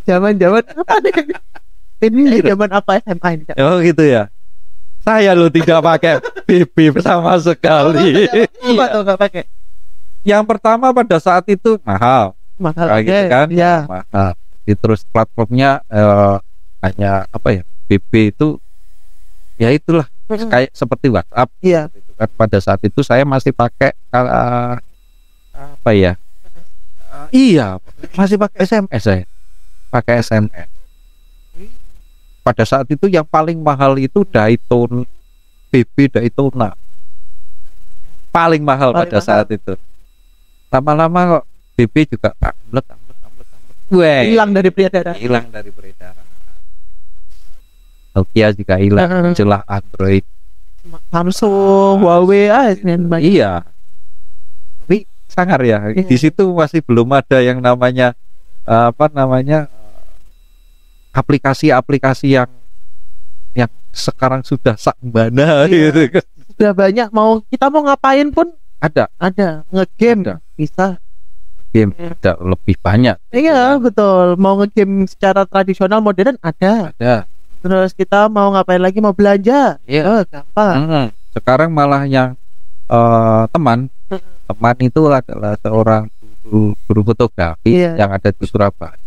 zaman-zaman apa nih? Ini zaman apa SMA ini? Cak? Oh gitu ya. Saya lo tidak pakai BB sama sekali. Apa tuh nggak pakai? Yang pertama pada saat itu mahal. Mahal Kayak gitu kan, ya. mahal. Jadi terus platformnya hanya apa ya, BB itu ya itulah kayak seperti WhatsApp Iya. gitu kan. Pada saat itu saya masih pakai apa ya, iya masih pakai SMS, saya pakai SMS. Pada saat itu yang paling mahal itu Daytona, BB Daytona paling mahal Paling pada mahal. saat itu. Lama-lama kok BB juga amblek. Weh, Hilang dari peredaran. hilang dari peredaran. Nokia juga hilang, Heeh. celah Android. Samsung, Huawei, Senin banyak. Iya. Tapi sangar ya. Iya. Di situ masih belum ada yang namanya apa namanya aplikasi-aplikasi yang sekarang sudah sakbana Iya. gitu kan. Sudah banyak, kita mau ngapain pun Ada ada, ngegame Ada. bisa. game Iya. ada lebih banyak. Iya betul, mau ngegame secara tradisional modern ada. Ada. Terus kita mau ngapain lagi, mau belanja, Iya. gampang. Sekarang malah yang teman itu adalah seorang guru fotografi Iya. yang ada di Surabaya.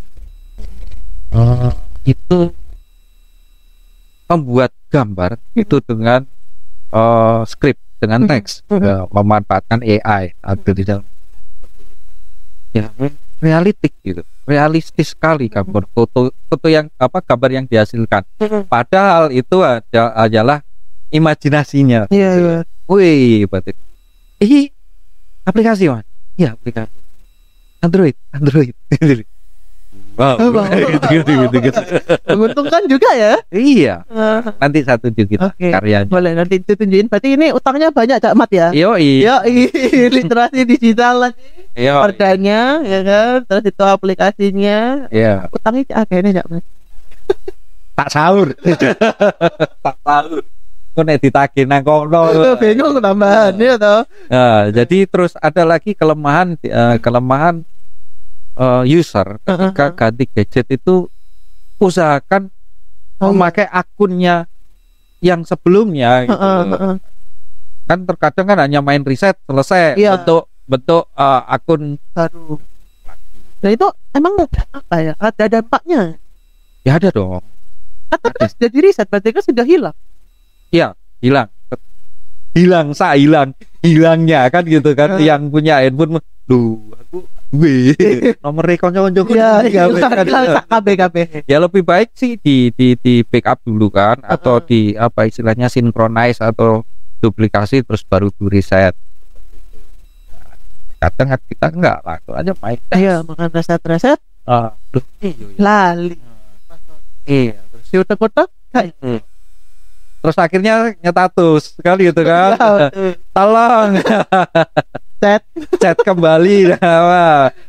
Itu membuat gambar itu dengan skrip, dengan teks, memanfaatkan AI atau di dalam ya realistik gitu, realistis sekali gambar foto yang gambar yang dihasilkan. Padahal itu adalah imajinasinya. Iya, iya. Wih, berarti aplikasi mas? Iya aplikasi. Android. Wow. Wow. gitu. Menguntungkan juga ya. Iya. Nanti saya tunjukin Oke. karyanya. Boleh nanti ditunjukin. Berarti ini utangnya banyak Cak Mat ya? Yoi. Literasi digital lah. Yoi. Perdanya ya kan, terus itu aplikasinya. Iya. Utangnya agaknya Cak Mat. tak sahur. Tak sahur. Kok nek ditagih nang kono. Bingung tambahan ya toh. Nah, jadi terus ada lagi kelemahan user ketika ganti gadget itu usahakan memakai akunnya yang sebelumnya gitu. Kan terkadang kan hanya main reset selesai bentuk akun baru. Nah itu emang apa ya? Ada dampaknya? Ya ada dong. Atau terus jadi riset berarti kan sudah hilang. Iya, hilangnya kan gitu kan. Yang punya handphone, aku nomor konco-konco KB. Ya lebih baik sih di backup dulu kan, atau di apa istilahnya synchronize atau duplikasi terus baru di reset. Kadang kita enggak langsung aja main. Iya, makan reset. Lali. Iya, si otak-otak terus akhirnya nyetatus sekali gitu kan. Tolong chat kembali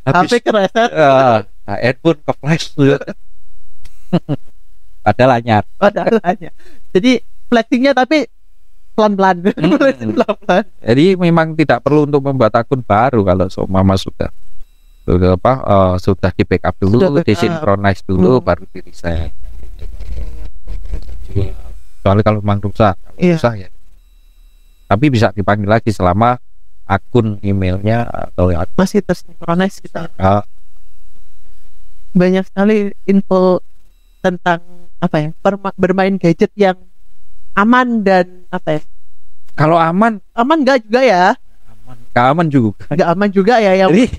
HP kereset. Headphone ke flash. Padahal hanya. Jadi flashingnya tapi pelan-pelan. Jadi memang tidak perlu untuk membuat akun baru kalau seumpama sudah di backup dulu, disinkronize dulu, baru di reset. Soalnya kalau memang rusak ya. Tapi bisa dipanggil lagi selama akun emailnya atau masih tersinkronis kita. Banyak sekali info tentang bermain gadget yang aman dan kalau aman enggak juga ya. Aman juga. Enggak aman juga ya yang. Jadi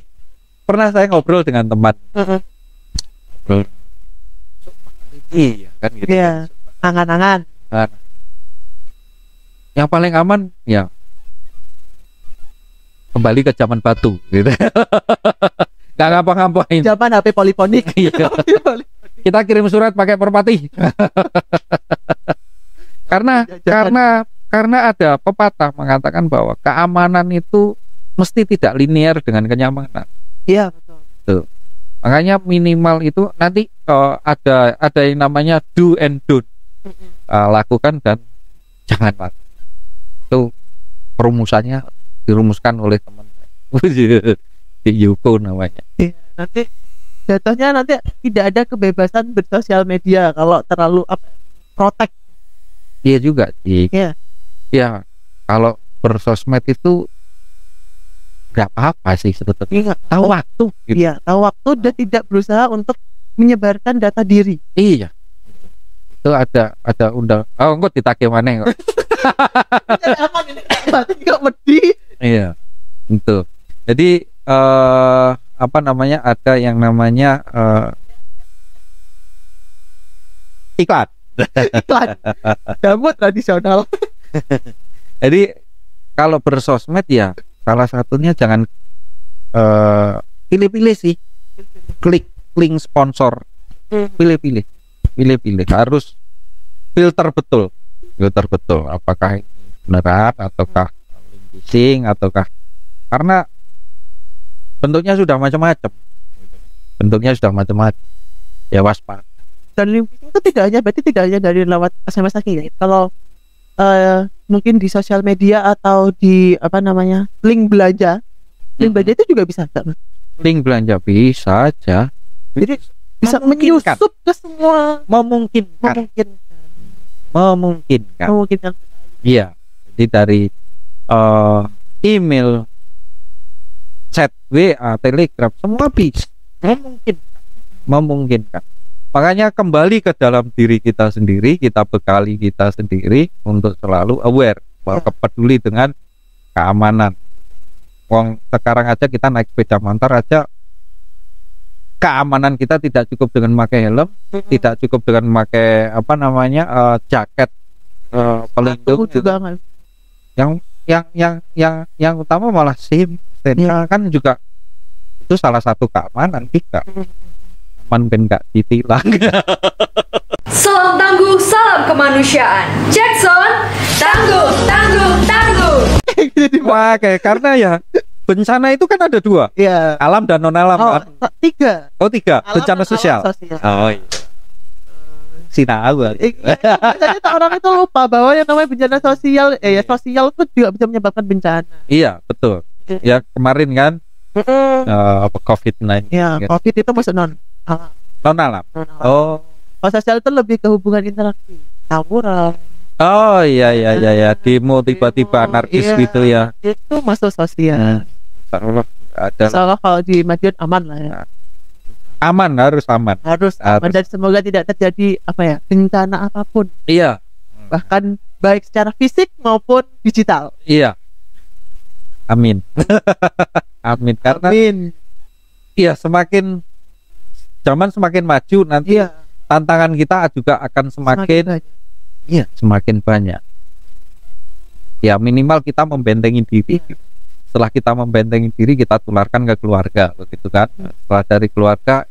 pernah saya ngobrol dengan teman. Iya kan gitu. Iya. Angan-angan. Yang paling aman ya kembali ke zaman batu gitu. Nggak ngapa-ngapain. Zaman HP poliponik. Kita kirim surat pakai merpati. karena ada pepatah mengatakan bahwa keamanan itu mesti tidak linear dengan kenyamanan. Iya betul. Tuh. Makanya minimal itu nanti ada yang namanya do and don't. Lakukan dan jangan lakukan. Itu perumusannya dirumuskan oleh teman di Yuko namanya. Iya, nanti jatuhnya tidak ada kebebasan bersosial media kalau terlalu protek. Iya juga sih. Iya. Ya kalau bersosmed itu nggak apa-apa sih sebetulnya. Tahu waktu. Gitu. Iya, tahu waktu dan tidak berusaha untuk menyebarkan data diri. Iya. Itu ada undang. Oh, engko ditagih maneh kok. Enggak wedi. Iya. Itu. Jadi ada yang namanya iklan. Jamu tradisional. Jadi kalau bersosmed ya salah satunya jangan pilih-pilih sih. Klik link sponsor. Pilih-pilih, harus filter betul apakah ini beneran ataukah phishing ataukah, karena bentuknya sudah macam-macam ya, waspada. Dan link phishing itu tidak hanya dari lewat SMS lagi ya. Kalau mungkin di sosial media atau di link belanja itu juga bisa kan? Link belanja bisa aja. Jadi bisa menyusup ke semua. Memungkinkan. Iya. Jadi dari email, chat, WA, Telegram, semua bisa. Memungkinkan. Makanya kembali ke dalam diri kita sendiri, kita bekali kita sendiri untuk selalu aware, peduli dengan keamanan. Sekarang aja kita naik sepeda motor aja, keamanan kita tidak cukup dengan memakai helm, tidak cukup dengan memakai jaket pelindung juga. Yang utama malah SIM kan juga itu salah satu keamanan kita. Aman ben nggak ditilang. Salam tangguh, salam kemanusiaan. Jackson, tangguh. Wah, karena ya bencana itu kan ada dua, ya. Alam dan non alam kan? Tiga. Oh, tiga. Bencana sosial. sosial. Oh iya. Sinau. Biasanya tuh orang itu lupa bahwa yang namanya bencana sosial, ya sosial itu juga bisa menyebabkan bencana. Iya, betul. Ya kemarin kan apa COVID-19. Ya, gitu. COVID itu masuk non alam. Non alam. Non-alam. Oh. Kalau sosial itu lebih ke hubungan interaksi, tawuran. Oh iya, demo tiba-tiba Demo, anarkis iya. gitu ya. Itu masuk sosial. Allah ada Soalnya kalau di Madiun aman lah ya. aman, harus aman. Harus aman, dan semoga tidak terjadi apa ya, bencana apapun, Iya, bahkan baik secara fisik maupun digital. iya. Amin. Amin, karena Amin. iya semakin zaman semakin maju nanti Iya. tantangan kita juga akan semakin banyak. iya, semakin banyak. Ya minimal kita membentengi diri. Iya. Setelah kita membentengi diri, kita tularkan ke keluarga, begitu kan? Setelah dari keluarga,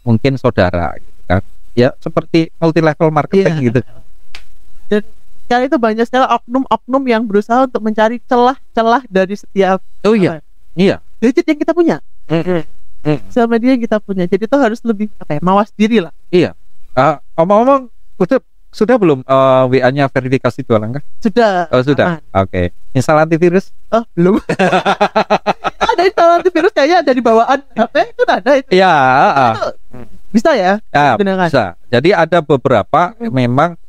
mungkin saudara, gitu kan? Ya seperti multi level marketing Iya. gitu. Dan sekarang itu banyak sekali oknum-oknum yang berusaha untuk mencari celah-celah dari setiap Oh iya, iya. gadget yang kita punya, sama dia yang kita punya. Jadi itu harus lebih apa ya, mawas diri lah. Iya. Omong-omong, sudah belum WA-nya verifikasi 2 langkah? Sudah. Oh sudah. Aman. Oke. Install antivirus? Oh belum. Ada install antivirus kayaknya ada di bawaan HP itu ada itu. Iya. Bisa ya? Ya, Digunakan. bisa. Jadi ada beberapa memang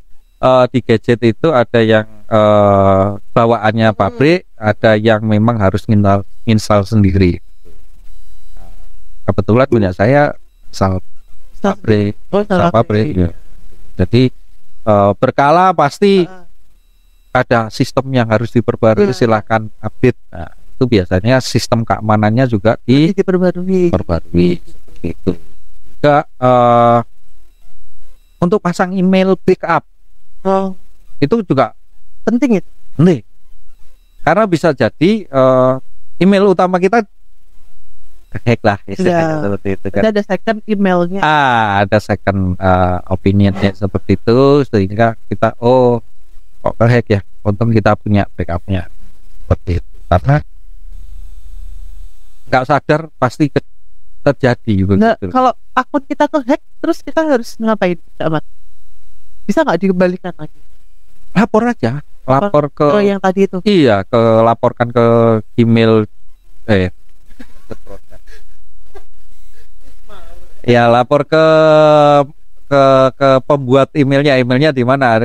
di gadget itu ada yang bawaannya pabrik, ada yang memang harus install sendiri. Kebetulan punya saya install pabrik, Oh, install pabrik. Ya. Jadi berkala pasti ada sistem yang harus diperbarui, silahkan update. Nah, itu biasanya sistem keamanannya juga diperbarui. seperti itu. Juga untuk pasang email backup Oh, itu juga penting itu. penting, karena bisa jadi email utama kita hack lah, istilahnya seperti itu kan. Kita ada second emailnya. Ada second opinionnya seperti itu, sehingga kita kok kehack ya, untung kita punya backupnya seperti itu, karena nggak sadar pasti terjadi Nggak, begitu. kalau akun kita kehack, terus kita harus ngapain, Amat? Bisa nggak dikembalikan lagi? Lapor aja, lapor ke Oh, yang tadi itu. iya, laporkan ke email ya, lapor ke pembuat emailnya di mana,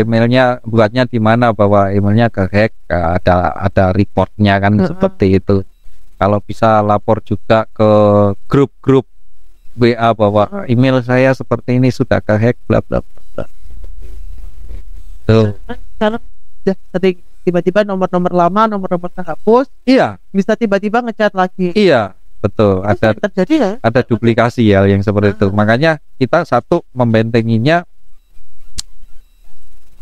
emailnya buatnya di mana, bahwa emailnya kehack, ada reportnya kan, seperti itu. Kalau bisa lapor juga ke grup-grup WA bahwa email saya seperti ini sudah kehack, bla bla bla. Tuh. Sekarang udah sering tiba-tiba nomor-nomor lama, nomor-nomor terhapus, Iya, bisa tiba-tiba ngechat lagi. iya, betul. Terus Ada yang terjadi ya? ada duplikasi ya yang seperti itu. Makanya kita satu membentenginya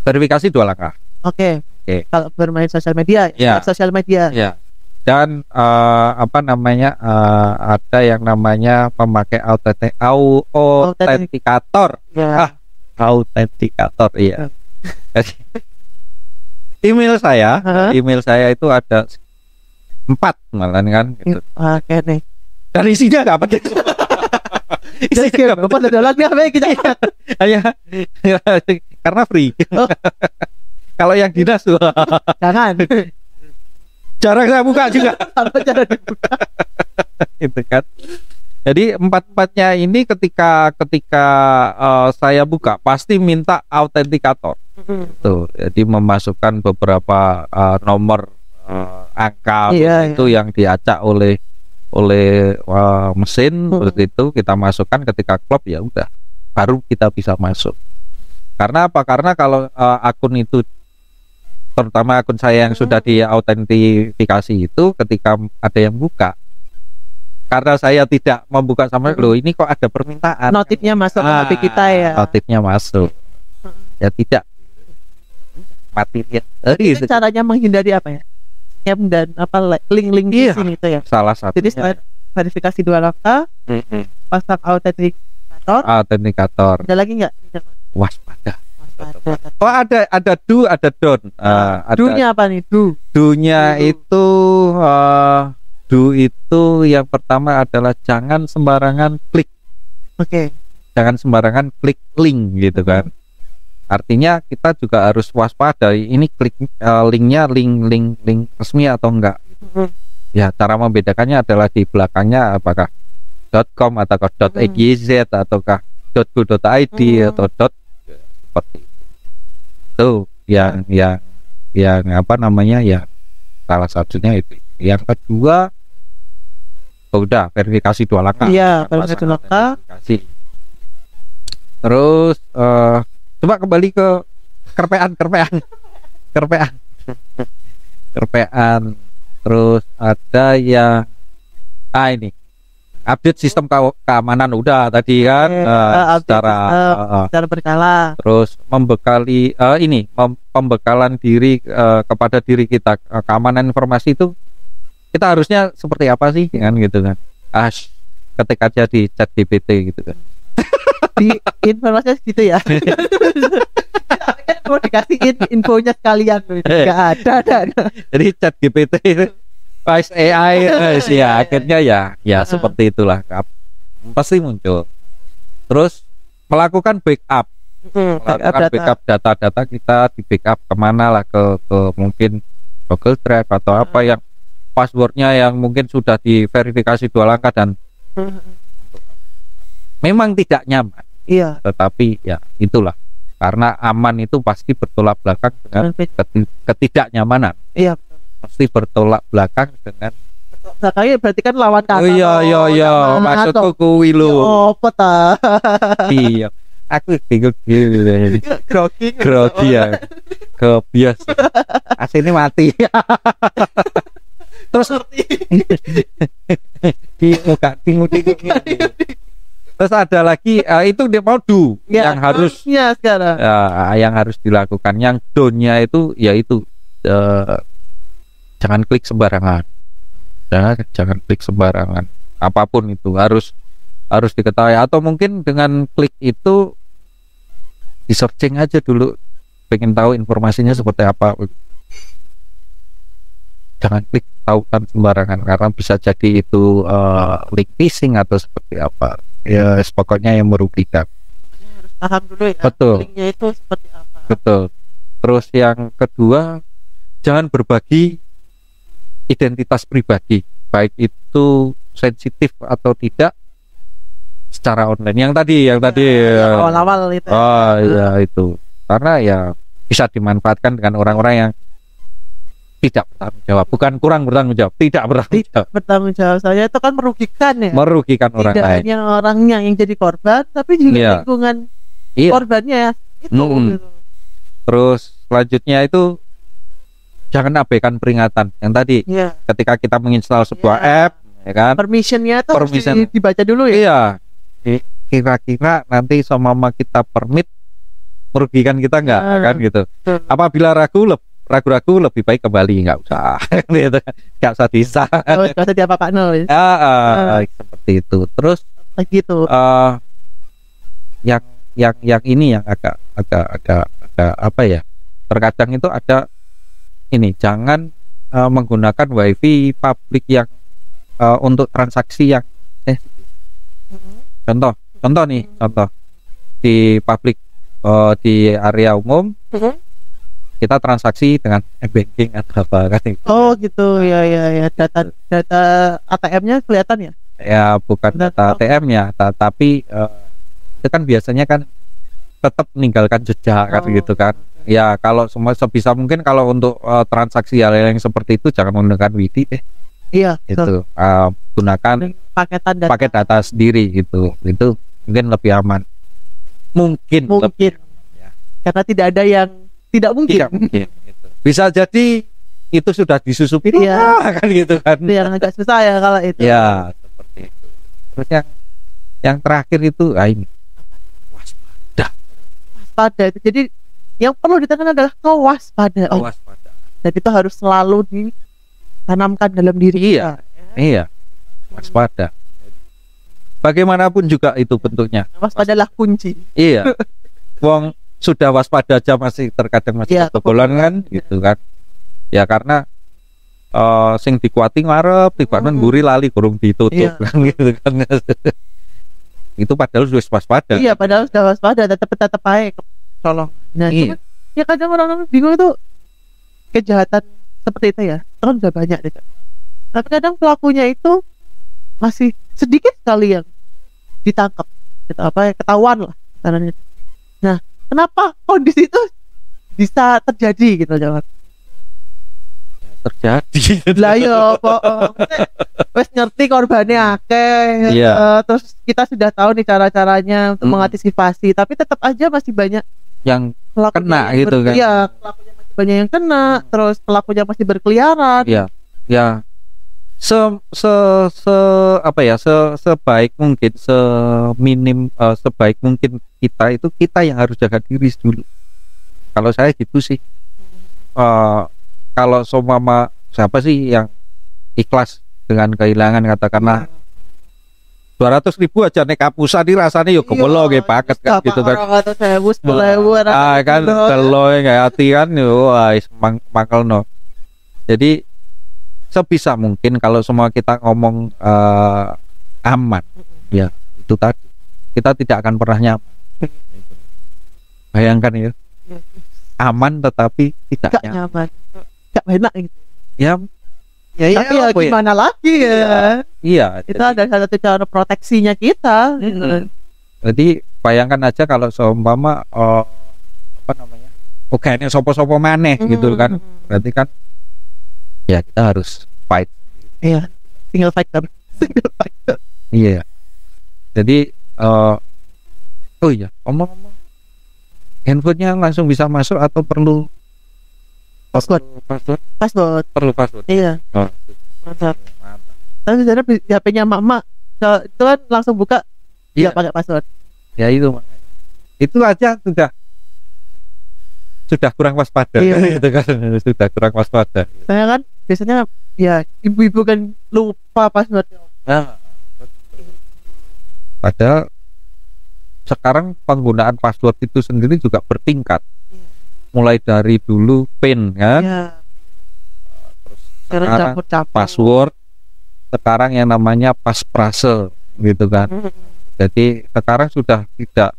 verifikasi 2 langkah. Oke. Oke. Kalau bermain sosial media, Ya. sosial media. Ya. Dan ada yang namanya pemakai autentikator. Ya. Autentikator, iya. Jadi, email saya itu ada 4 malah kan gitu. Oke nih. Dan isinya nggak penting. Jadi kayak apa ada lagi apa ya kita lihat. Hanya karena free. Oh. Kalau yang dinas tuh Jangan. jarang saya buka juga. Apa cara dibuka? Itu kan. Jadi 4-4-nya ini ketika saya buka pasti minta autentikator. Tuh, jadi memasukkan beberapa nomor angka itu yang diacak oleh mesin, seperti itu kita masukkan, ketika klop ya udah, baru kita bisa masuk. Karena apa? Karena kalau akun itu, terutama akun saya yang sudah diautentifikasi itu, ketika ada yang buka, karena saya tidak membuka sama loh, ini kok ada permintaan, Notifnya masuk ke HP kita ya. notifnya masuk, ya tidak mati lihat. Itu caranya menghindari apa ya? Scam dan apa link-link Iya. phishing itu ya. Salah satunya. Jadi selain verifikasi 2 langkah, pasang autentikator, ada lagi nggak? waspada. Waspada. Oh, ada do, ada don't. Do-nya apa nih? Do-nya itu do itu yang pertama adalah jangan sembarangan klik. Oke. jangan sembarangan klik link gitu kan. Artinya kita juga harus waspada, ini klik linknya link resmi atau enggak. Ya, cara membedakannya adalah di belakangnya apakah .com atau .xyz ataukah .go.id atau seperti itu. Yang apa namanya ya, salah satunya itu. Yang kedua udah verifikasi 2 langkah. Iya, verifikasi 2 langkah. Terus coba kembali ke kerpean. Terus ada yang ini update sistem keamanan udah tadi kan, secara berkala. Terus membekali pembekalan diri kepada diri kita, keamanan informasi itu kita harusnya seperti apa sih kan gitu kan. Ketik aja di ChatGPT gitu kan. Di informasinya gitu ya. Kan mau dikasihin infonya sekalian, nggak ada. Jadi ChatGPT Vice AI ya akhirnya ya seperti itulah, pasti muncul. Terus melakukan backup, backup data kita, di backup kemana lah, ke mungkin Google Drive atau apa yang passwordnya yang mungkin sudah diverifikasi 2 langkah dan memang tidak nyaman. Iya. Tetapi ya itulah, karena aman itu pasti bertolak belakang dengan ketidaknyamanan. Iya. Pasti bertolak belakang dengan belakangnya berarti kan lawan kata. Oh iya, maksudku kuwi lho. Apa ta? Iya. Aku bingung grogi ya. Kebias. Asine mati. Terus bingung. Terus ada lagi itu dia modu ya, yang harus sekarang. Yang harus dilakukan. Yang donya itu yaitu jangan klik sembarangan. Jangan klik sembarangan. Apapun itu harus diketahui, atau mungkin dengan klik itu di searching aja dulu, pengen tahu informasinya seperti apa. Jangan klik tautan sembarangan karena bisa jadi itu link phishing atau seperti apa. Ya pokoknya yang merugikan. Harus paham dulu ya. Betul. Linknya itu seperti apa. Betul. Terus yang kedua, jangan berbagi identitas pribadi, baik itu sensitif atau tidak, secara online. Yang tadi awal-awal itu. Oh iya itu. Karena ya bisa dimanfaatkan dengan orang-orang yang tidak bertanggung jawab, bukan kurang bertanggung jawab, tidak bertanggung jawab. Saya itu kan merugikan ya. Merugikan orang tidak lain. Tidak hanya orangnya yang jadi korban, tapi juga lingkungan korbannya itu. Gitu. Terus selanjutnya itu jangan abaikan peringatan yang tadi. Ketika kita menginstal sebuah app, ya kan. Permissionnya itu harus dibaca dulu ya. Iya. Kira-kira nanti sama kita permit merugikan kita nggak, kan gitu. Apabila ragu-ragu lebih baik kembali, nggak usah gitu, nggak usah disah. Nggak usah diapa-apakan. Seperti itu. Terus gitu. Yang ini yang agak apa ya, terkadang itu ada ini, jangan menggunakan wifi publik yang untuk transaksi yang contoh di publik, di area umum kita transaksi dengan banking atau apa kan. Oh gitu ya. Data ATM-nya kelihatan ya? Ya bukan data ATM-nya, tapi itu kan biasanya kan tetap meninggalkan jejak kan gitu kan. Ya kalau semua sebisa mungkin kalau untuk transaksi hal yang seperti itu jangan menggunakan WiFi deh. Iya. Itu gunakan paket data sendiri gitu. Itu mungkin lebih aman. Mungkin. Ya. Karena tidak ada yang tidak mungkin. Gitu. Bisa jadi itu sudah disusupi kan gitu kan. Itu yang agak susah ya kalau itu. Ya seperti itu. Terus yang terakhir itu ini waspada itu. Jadi yang perlu ditekan adalah kewaspadaan. Dan itu harus selalu ditanamkan dalam diri kita. Iya. Waspada. Bagaimanapun juga itu bentuknya. Waspadalah kunci. Iya. Wong sudah waspada aja masih terkadang masih kebobolan kan gitu kan. Ya karena sing dikuati ngarep tiba-tiba mburi lali gurung ditutup kan gitu kan. Itu padahal sudah waspada. Iya, padahal sudah waspada, tetap aja tolong. Nah, Iya. cuman, ya kadang orang-orang bingung itu kejahatan seperti itu ya, itu kan udah banyak deh, Kak. Tapi kadang pelakunya itu masih sedikit sekali yang ditangkap, gitu, apa ya, ketahuan lah caranya. Nah, kenapa kondisi itu bisa terjadi gitu, jawab? Terjadi. Lah yo kok wes ngerti korbannya akeh, Iya. terus kita sudah tahu nih cara-caranya untuk Mm. mengantisipasi, tapi tetap aja masih banyak Yang pelakunya kena yang gitu kan. Iya, pelakunya masih banyak yang kena, terus pelakunya masih berkeliaran. Iya. Ya. Sebaik mungkin, sebaik mungkin kita yang harus jaga diri dulu. Kalau saya gitu sih. Kalau seumpama siapa sih yang ikhlas dengan kehilangan, katakanlah 200.000 aja nek kapusan ini rasanya yuk kemelo nggih paket kan gitu kan. Orang atau 1000 Kan telo nggak hati kan yo wis mangkelno. Jadi sebisa mungkin kalau semua kita ngomong aman, ya itu tadi kita tidak akan pernah nyaman. Bayangkan ya, aman tetapi tidak gak nyaman, gak enak gitu. Ya, Tapi ya apa ya? gimana lagi ya? Iya, Itu ada salah satu cara proteksinya kita. Gitu. jadi bayangkan aja kalau seumpama apa namanya, oke ini sopo-sopo maneh gitu kan, berarti kan ya kita harus fight. Iya, single fighter. Single fighter. Iya, jadi oh iya, ngomong-ngomong, handphonenya langsung bisa masuk atau perlu Password. Password. Perlu password. Iya, Oh, mantap. mantap. Tapi sebenarnya di HP-nya mama itu kan langsung buka, Iya. nggak pakai password. Ya itu makanya. Itu aja sudah kurang waspada. Iya. Itu kan sudah kurang waspada. Saya kan biasanya ya ibu-ibu kan lupa password. Nah, padahal sekarang penggunaan password itu sendiri juga bertingkat. Mulai dari dulu PIN kan, Iya. terus Sekarang sekarang campur-campur. password, sekarang yang namanya pasprase gitu kan. Jadi sekarang sudah tidak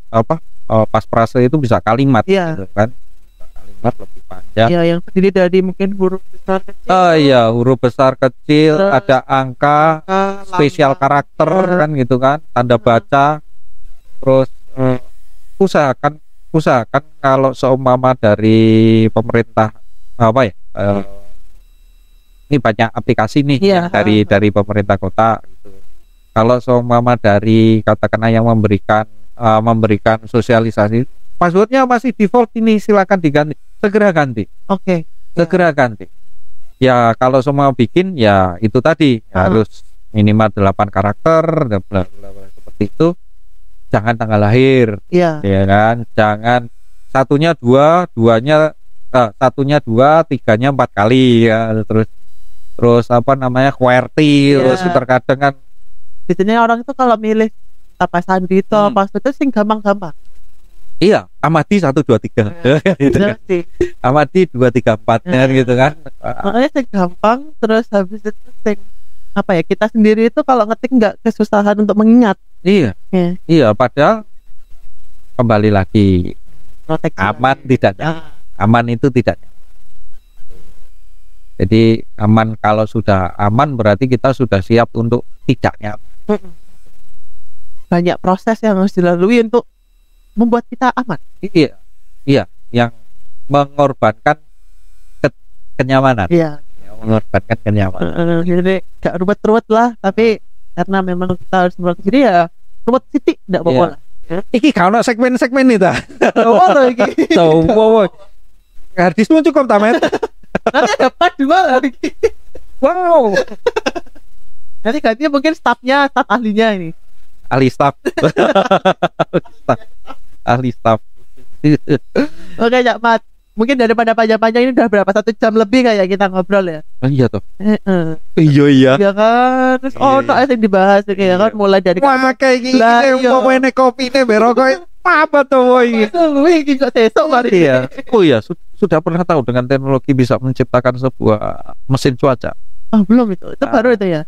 pasprase itu bisa kalimat Iya. gitu kan. Bisa kalimat lebih panjang. Iya, yang terdiri dari mungkin huruf besar kecil. Oh iya, huruf besar kecil, Terus ada angka, spesial karakter kan gitu kan, tanda baca. Terus usahakan kalau seumpama dari pemerintah apa ya, ini banyak aplikasi nih Iya. yang dari pemerintah kota gitu. Kalau seumpama dari katakanlah yang memberikan sosialisasi, passwordnya masih default ini, silakan diganti, segera ganti. Oke. Segera ganti. Ya kalau semua bikin ya itu tadi harus minimal 8 karakter dan bla bla bla seperti itu. Jangan tanggal lahir, Iya. ya kan? Jangan satunya 2, satunya 2, 3-nya 4 kali ya. Terus apa namanya, QWERTY, Iya. terus terkadang kan Biasanya orang itu kalau milih apa sandi itu password itu sing gampang-gampang. iya, Amadi 1 2 3 gitu kan. Bener sih. Amadi 2 3 4 gitu kan. Makanya sing gampang, terus habis itu sing apa ya, kita sendiri itu kalau ngetik nggak kesusahan untuk mengingat. Iya. Ya, Iya, padahal kembali lagi proteksi. aman tidak nyaman. Ah, Aman itu tidak nyaman. Jadi aman, kalau sudah aman berarti kita sudah siap untuk tidak nyaman. banyak proses yang harus dilalui untuk membuat kita aman. Iya, iya, yang mengorbankan kenyamanan. Iya. Yang mengorbankan kenyamanan. Jadi gak ruwet-ruwet lah, tapi karena memang kita harus membuat diri ya ruwet titik tidak apa-apa lah. Iki kalau segmen-segmen nih ta. Oh loh iki. Tahu, harddiskmu cukup tamet. Nanti ada part 2 lagi. Wow. Nanti gantinya mungkin staf ahlinya ini. Ahli staff. Ahli staff. Oke, Cak Mat. Mungkin daripada panjang-panjang ini udah berapa, 1 jam lebih kayak kita ngobrol ya. Iya toh. Iya Iya. kan. Terus no yang dibahas kayak kan, mulai dari Wah, kayak gini Lah, iya. mau ini kopi nih berokok apa tuh woy. iki kok sesuk mari. Iya. Oh iya, sudah pernah tahu dengan teknologi bisa menciptakan sebuah mesin cuaca. Oh, belum itu. Itu baru itu ya.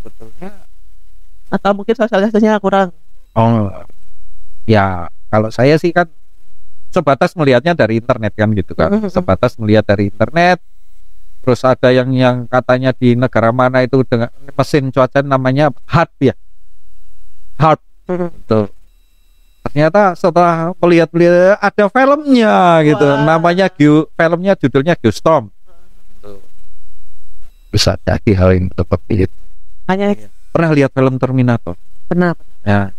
Betulnya Atau mungkin sosialisasinya kurang. Oh, ya kalau saya sih kan sebatas melihatnya dari internet kan gitu kan, sebatas melihat dari internet. Terus ada yang katanya di negara mana itu dengan mesin cuaca namanya HARP ya, HARP. Betul. Ternyata setelah melihat ada filmnya gitu. Wah. Namanya filmnya judulnya Geostorm. Bisa jadi hal yang seperti itu. Hanya Pernah lihat film Terminator? pernah. Ya,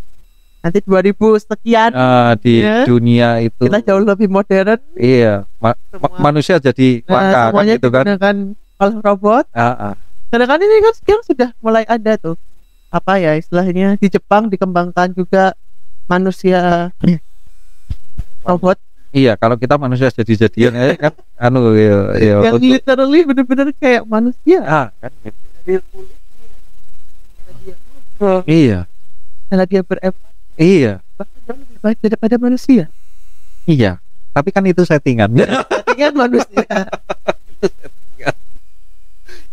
Nanti 2000 sekian di ya, dunia itu. kita jauh lebih modern. Iya, Semua. manusia jadi maka Semuanya gitu kan. digunakan oleh robot. Sedangkan ini kan sekarang sudah mulai ada tuh, apa ya istilahnya, di Jepang dikembangkan juga manusia robot Iya, kalau kita manusia jadi-jadian ya kan anu ya, yang literally bener-bener kayak manusia. kan gitu. Iya. Karena dia berempati, Iya. bahkan jauh lebih baik daripada manusia. Iya. Tapi kan itu settingan. Settingan manusia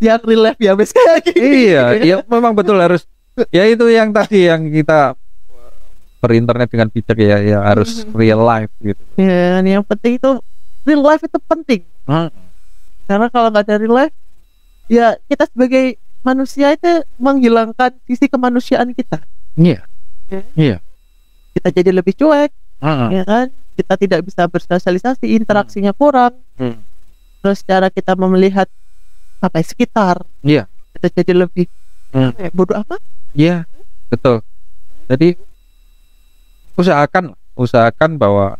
yang real life ya wes kayak gini. Iya, iya memang betul harus. Ya itu yang tadi yang kita berinternet dengan bijak ya harus real life gitu. Ya, yang penting itu real life itu penting. Karena kalau nggak ada real life, ya kita sebagai manusia itu menghilangkan sisi kemanusiaan kita. Iya. Iya. Kita jadi lebih cuek, ya kan? Kita tidak bisa bersosialisasi, interaksinya kurang. Terus cara kita melihat apa ya, sekitar, Iya. kita jadi lebih bodoh amat. Iya, betul. Jadi usahakan bahwa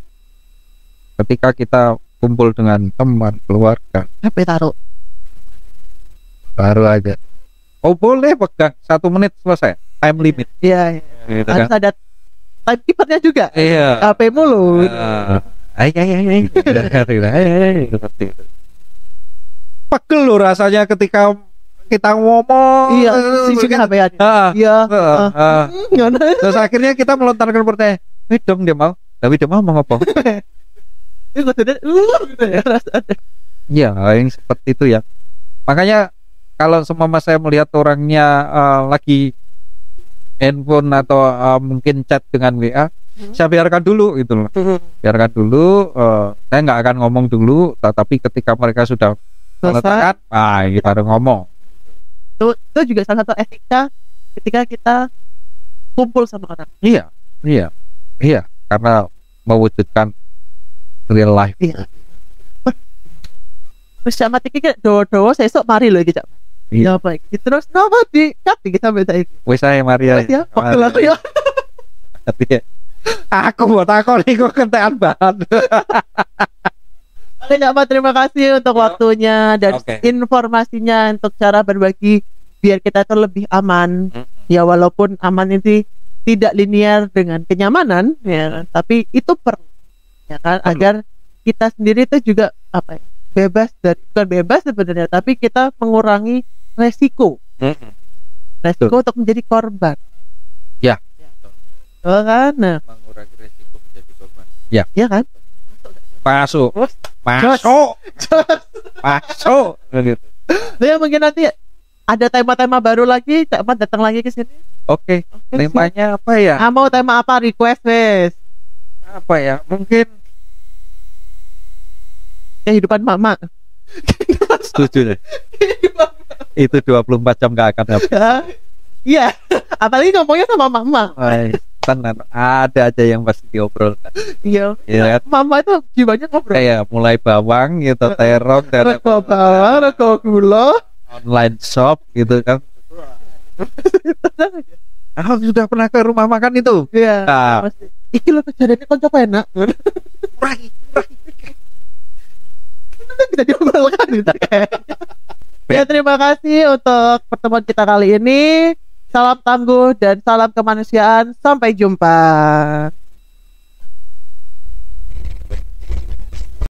ketika kita kumpul dengan teman, keluarga, HP taruh. baru aja. Oh boleh pegang 1 menit selesai. Time limit. Iya, Gitu harus kan? ada timekeepernya juga. Iya. HP mulu. Seperti itu. Pegel loh rasanya ketika kita ngomong. Iya, sisanya HP-an. Iya. Gimana? Terus akhirnya kita melontarkan pertanyaan. Dong dia mau. Tapi dia mau apa? Ini gue sudah gitu ya rasanya. Iya, yang seperti itu ya. Makanya kalau seumpama saya melihat orangnya lagi handphone atau mungkin chat dengan WA, saya biarkan dulu gitu loh. Biarkan dulu, saya nggak akan ngomong dulu, tapi ketika mereka sudah meletakkan, baru ngomong. Itu juga salah satu etika ketika kita kumpul sama orang. Iya, karena mewujudkan real life. Iya. Terus Cak Mati kayak doa sesuk mari lho iki Cak. Iya. Ya apa iki? Terus napa di kati kita beda iki. Wis saya Maria. Wes ya, waktu aku ya. Tapi aku buat aku nih kok kentekan banget. Oke Cak Mat, terima kasih untuk waktunya dan Oke. informasinya untuk cara berbagi biar kita tuh lebih aman. Ya walaupun aman itu tidak linear dengan kenyamanan ya kan, tapi itu perlu ya kan agar kita sendiri itu juga apa ya, bebas dari, bukan bebas sebenarnya, tapi kita mengurangi resiko untuk menjadi korban. Ya. Oh kan, nah, Mengurangi resiko menjadi korban. ya kan. Masuk. Ya mungkin nanti ada tema-tema baru lagi, Cak Mat datang lagi ke sini. Oke. Temanya apa ya? Mau tema apa, request wes? Apa ya? Mungkin Kehidupan mama. setuju deh. Itu 24 jam gak akan habis. Iya, apalagi ngomongnya sama mama. Tenang, ada aja yang pasti diobrolkan. Iya, Iya kan? mama itu jiwanya ngobrol. Kayak mulai bawang gitu, terong, Rego bawang, rego gula. online shop gitu kan. Aku sudah pernah ke rumah makan itu. Iya. Nah. Pasti. Iki lo kejadiannya konco enak. Bisa diobrolkan gitu. Ya, terima kasih untuk pertemuan kita kali ini. Salam tangguh dan salam kemanusiaan. Sampai jumpa.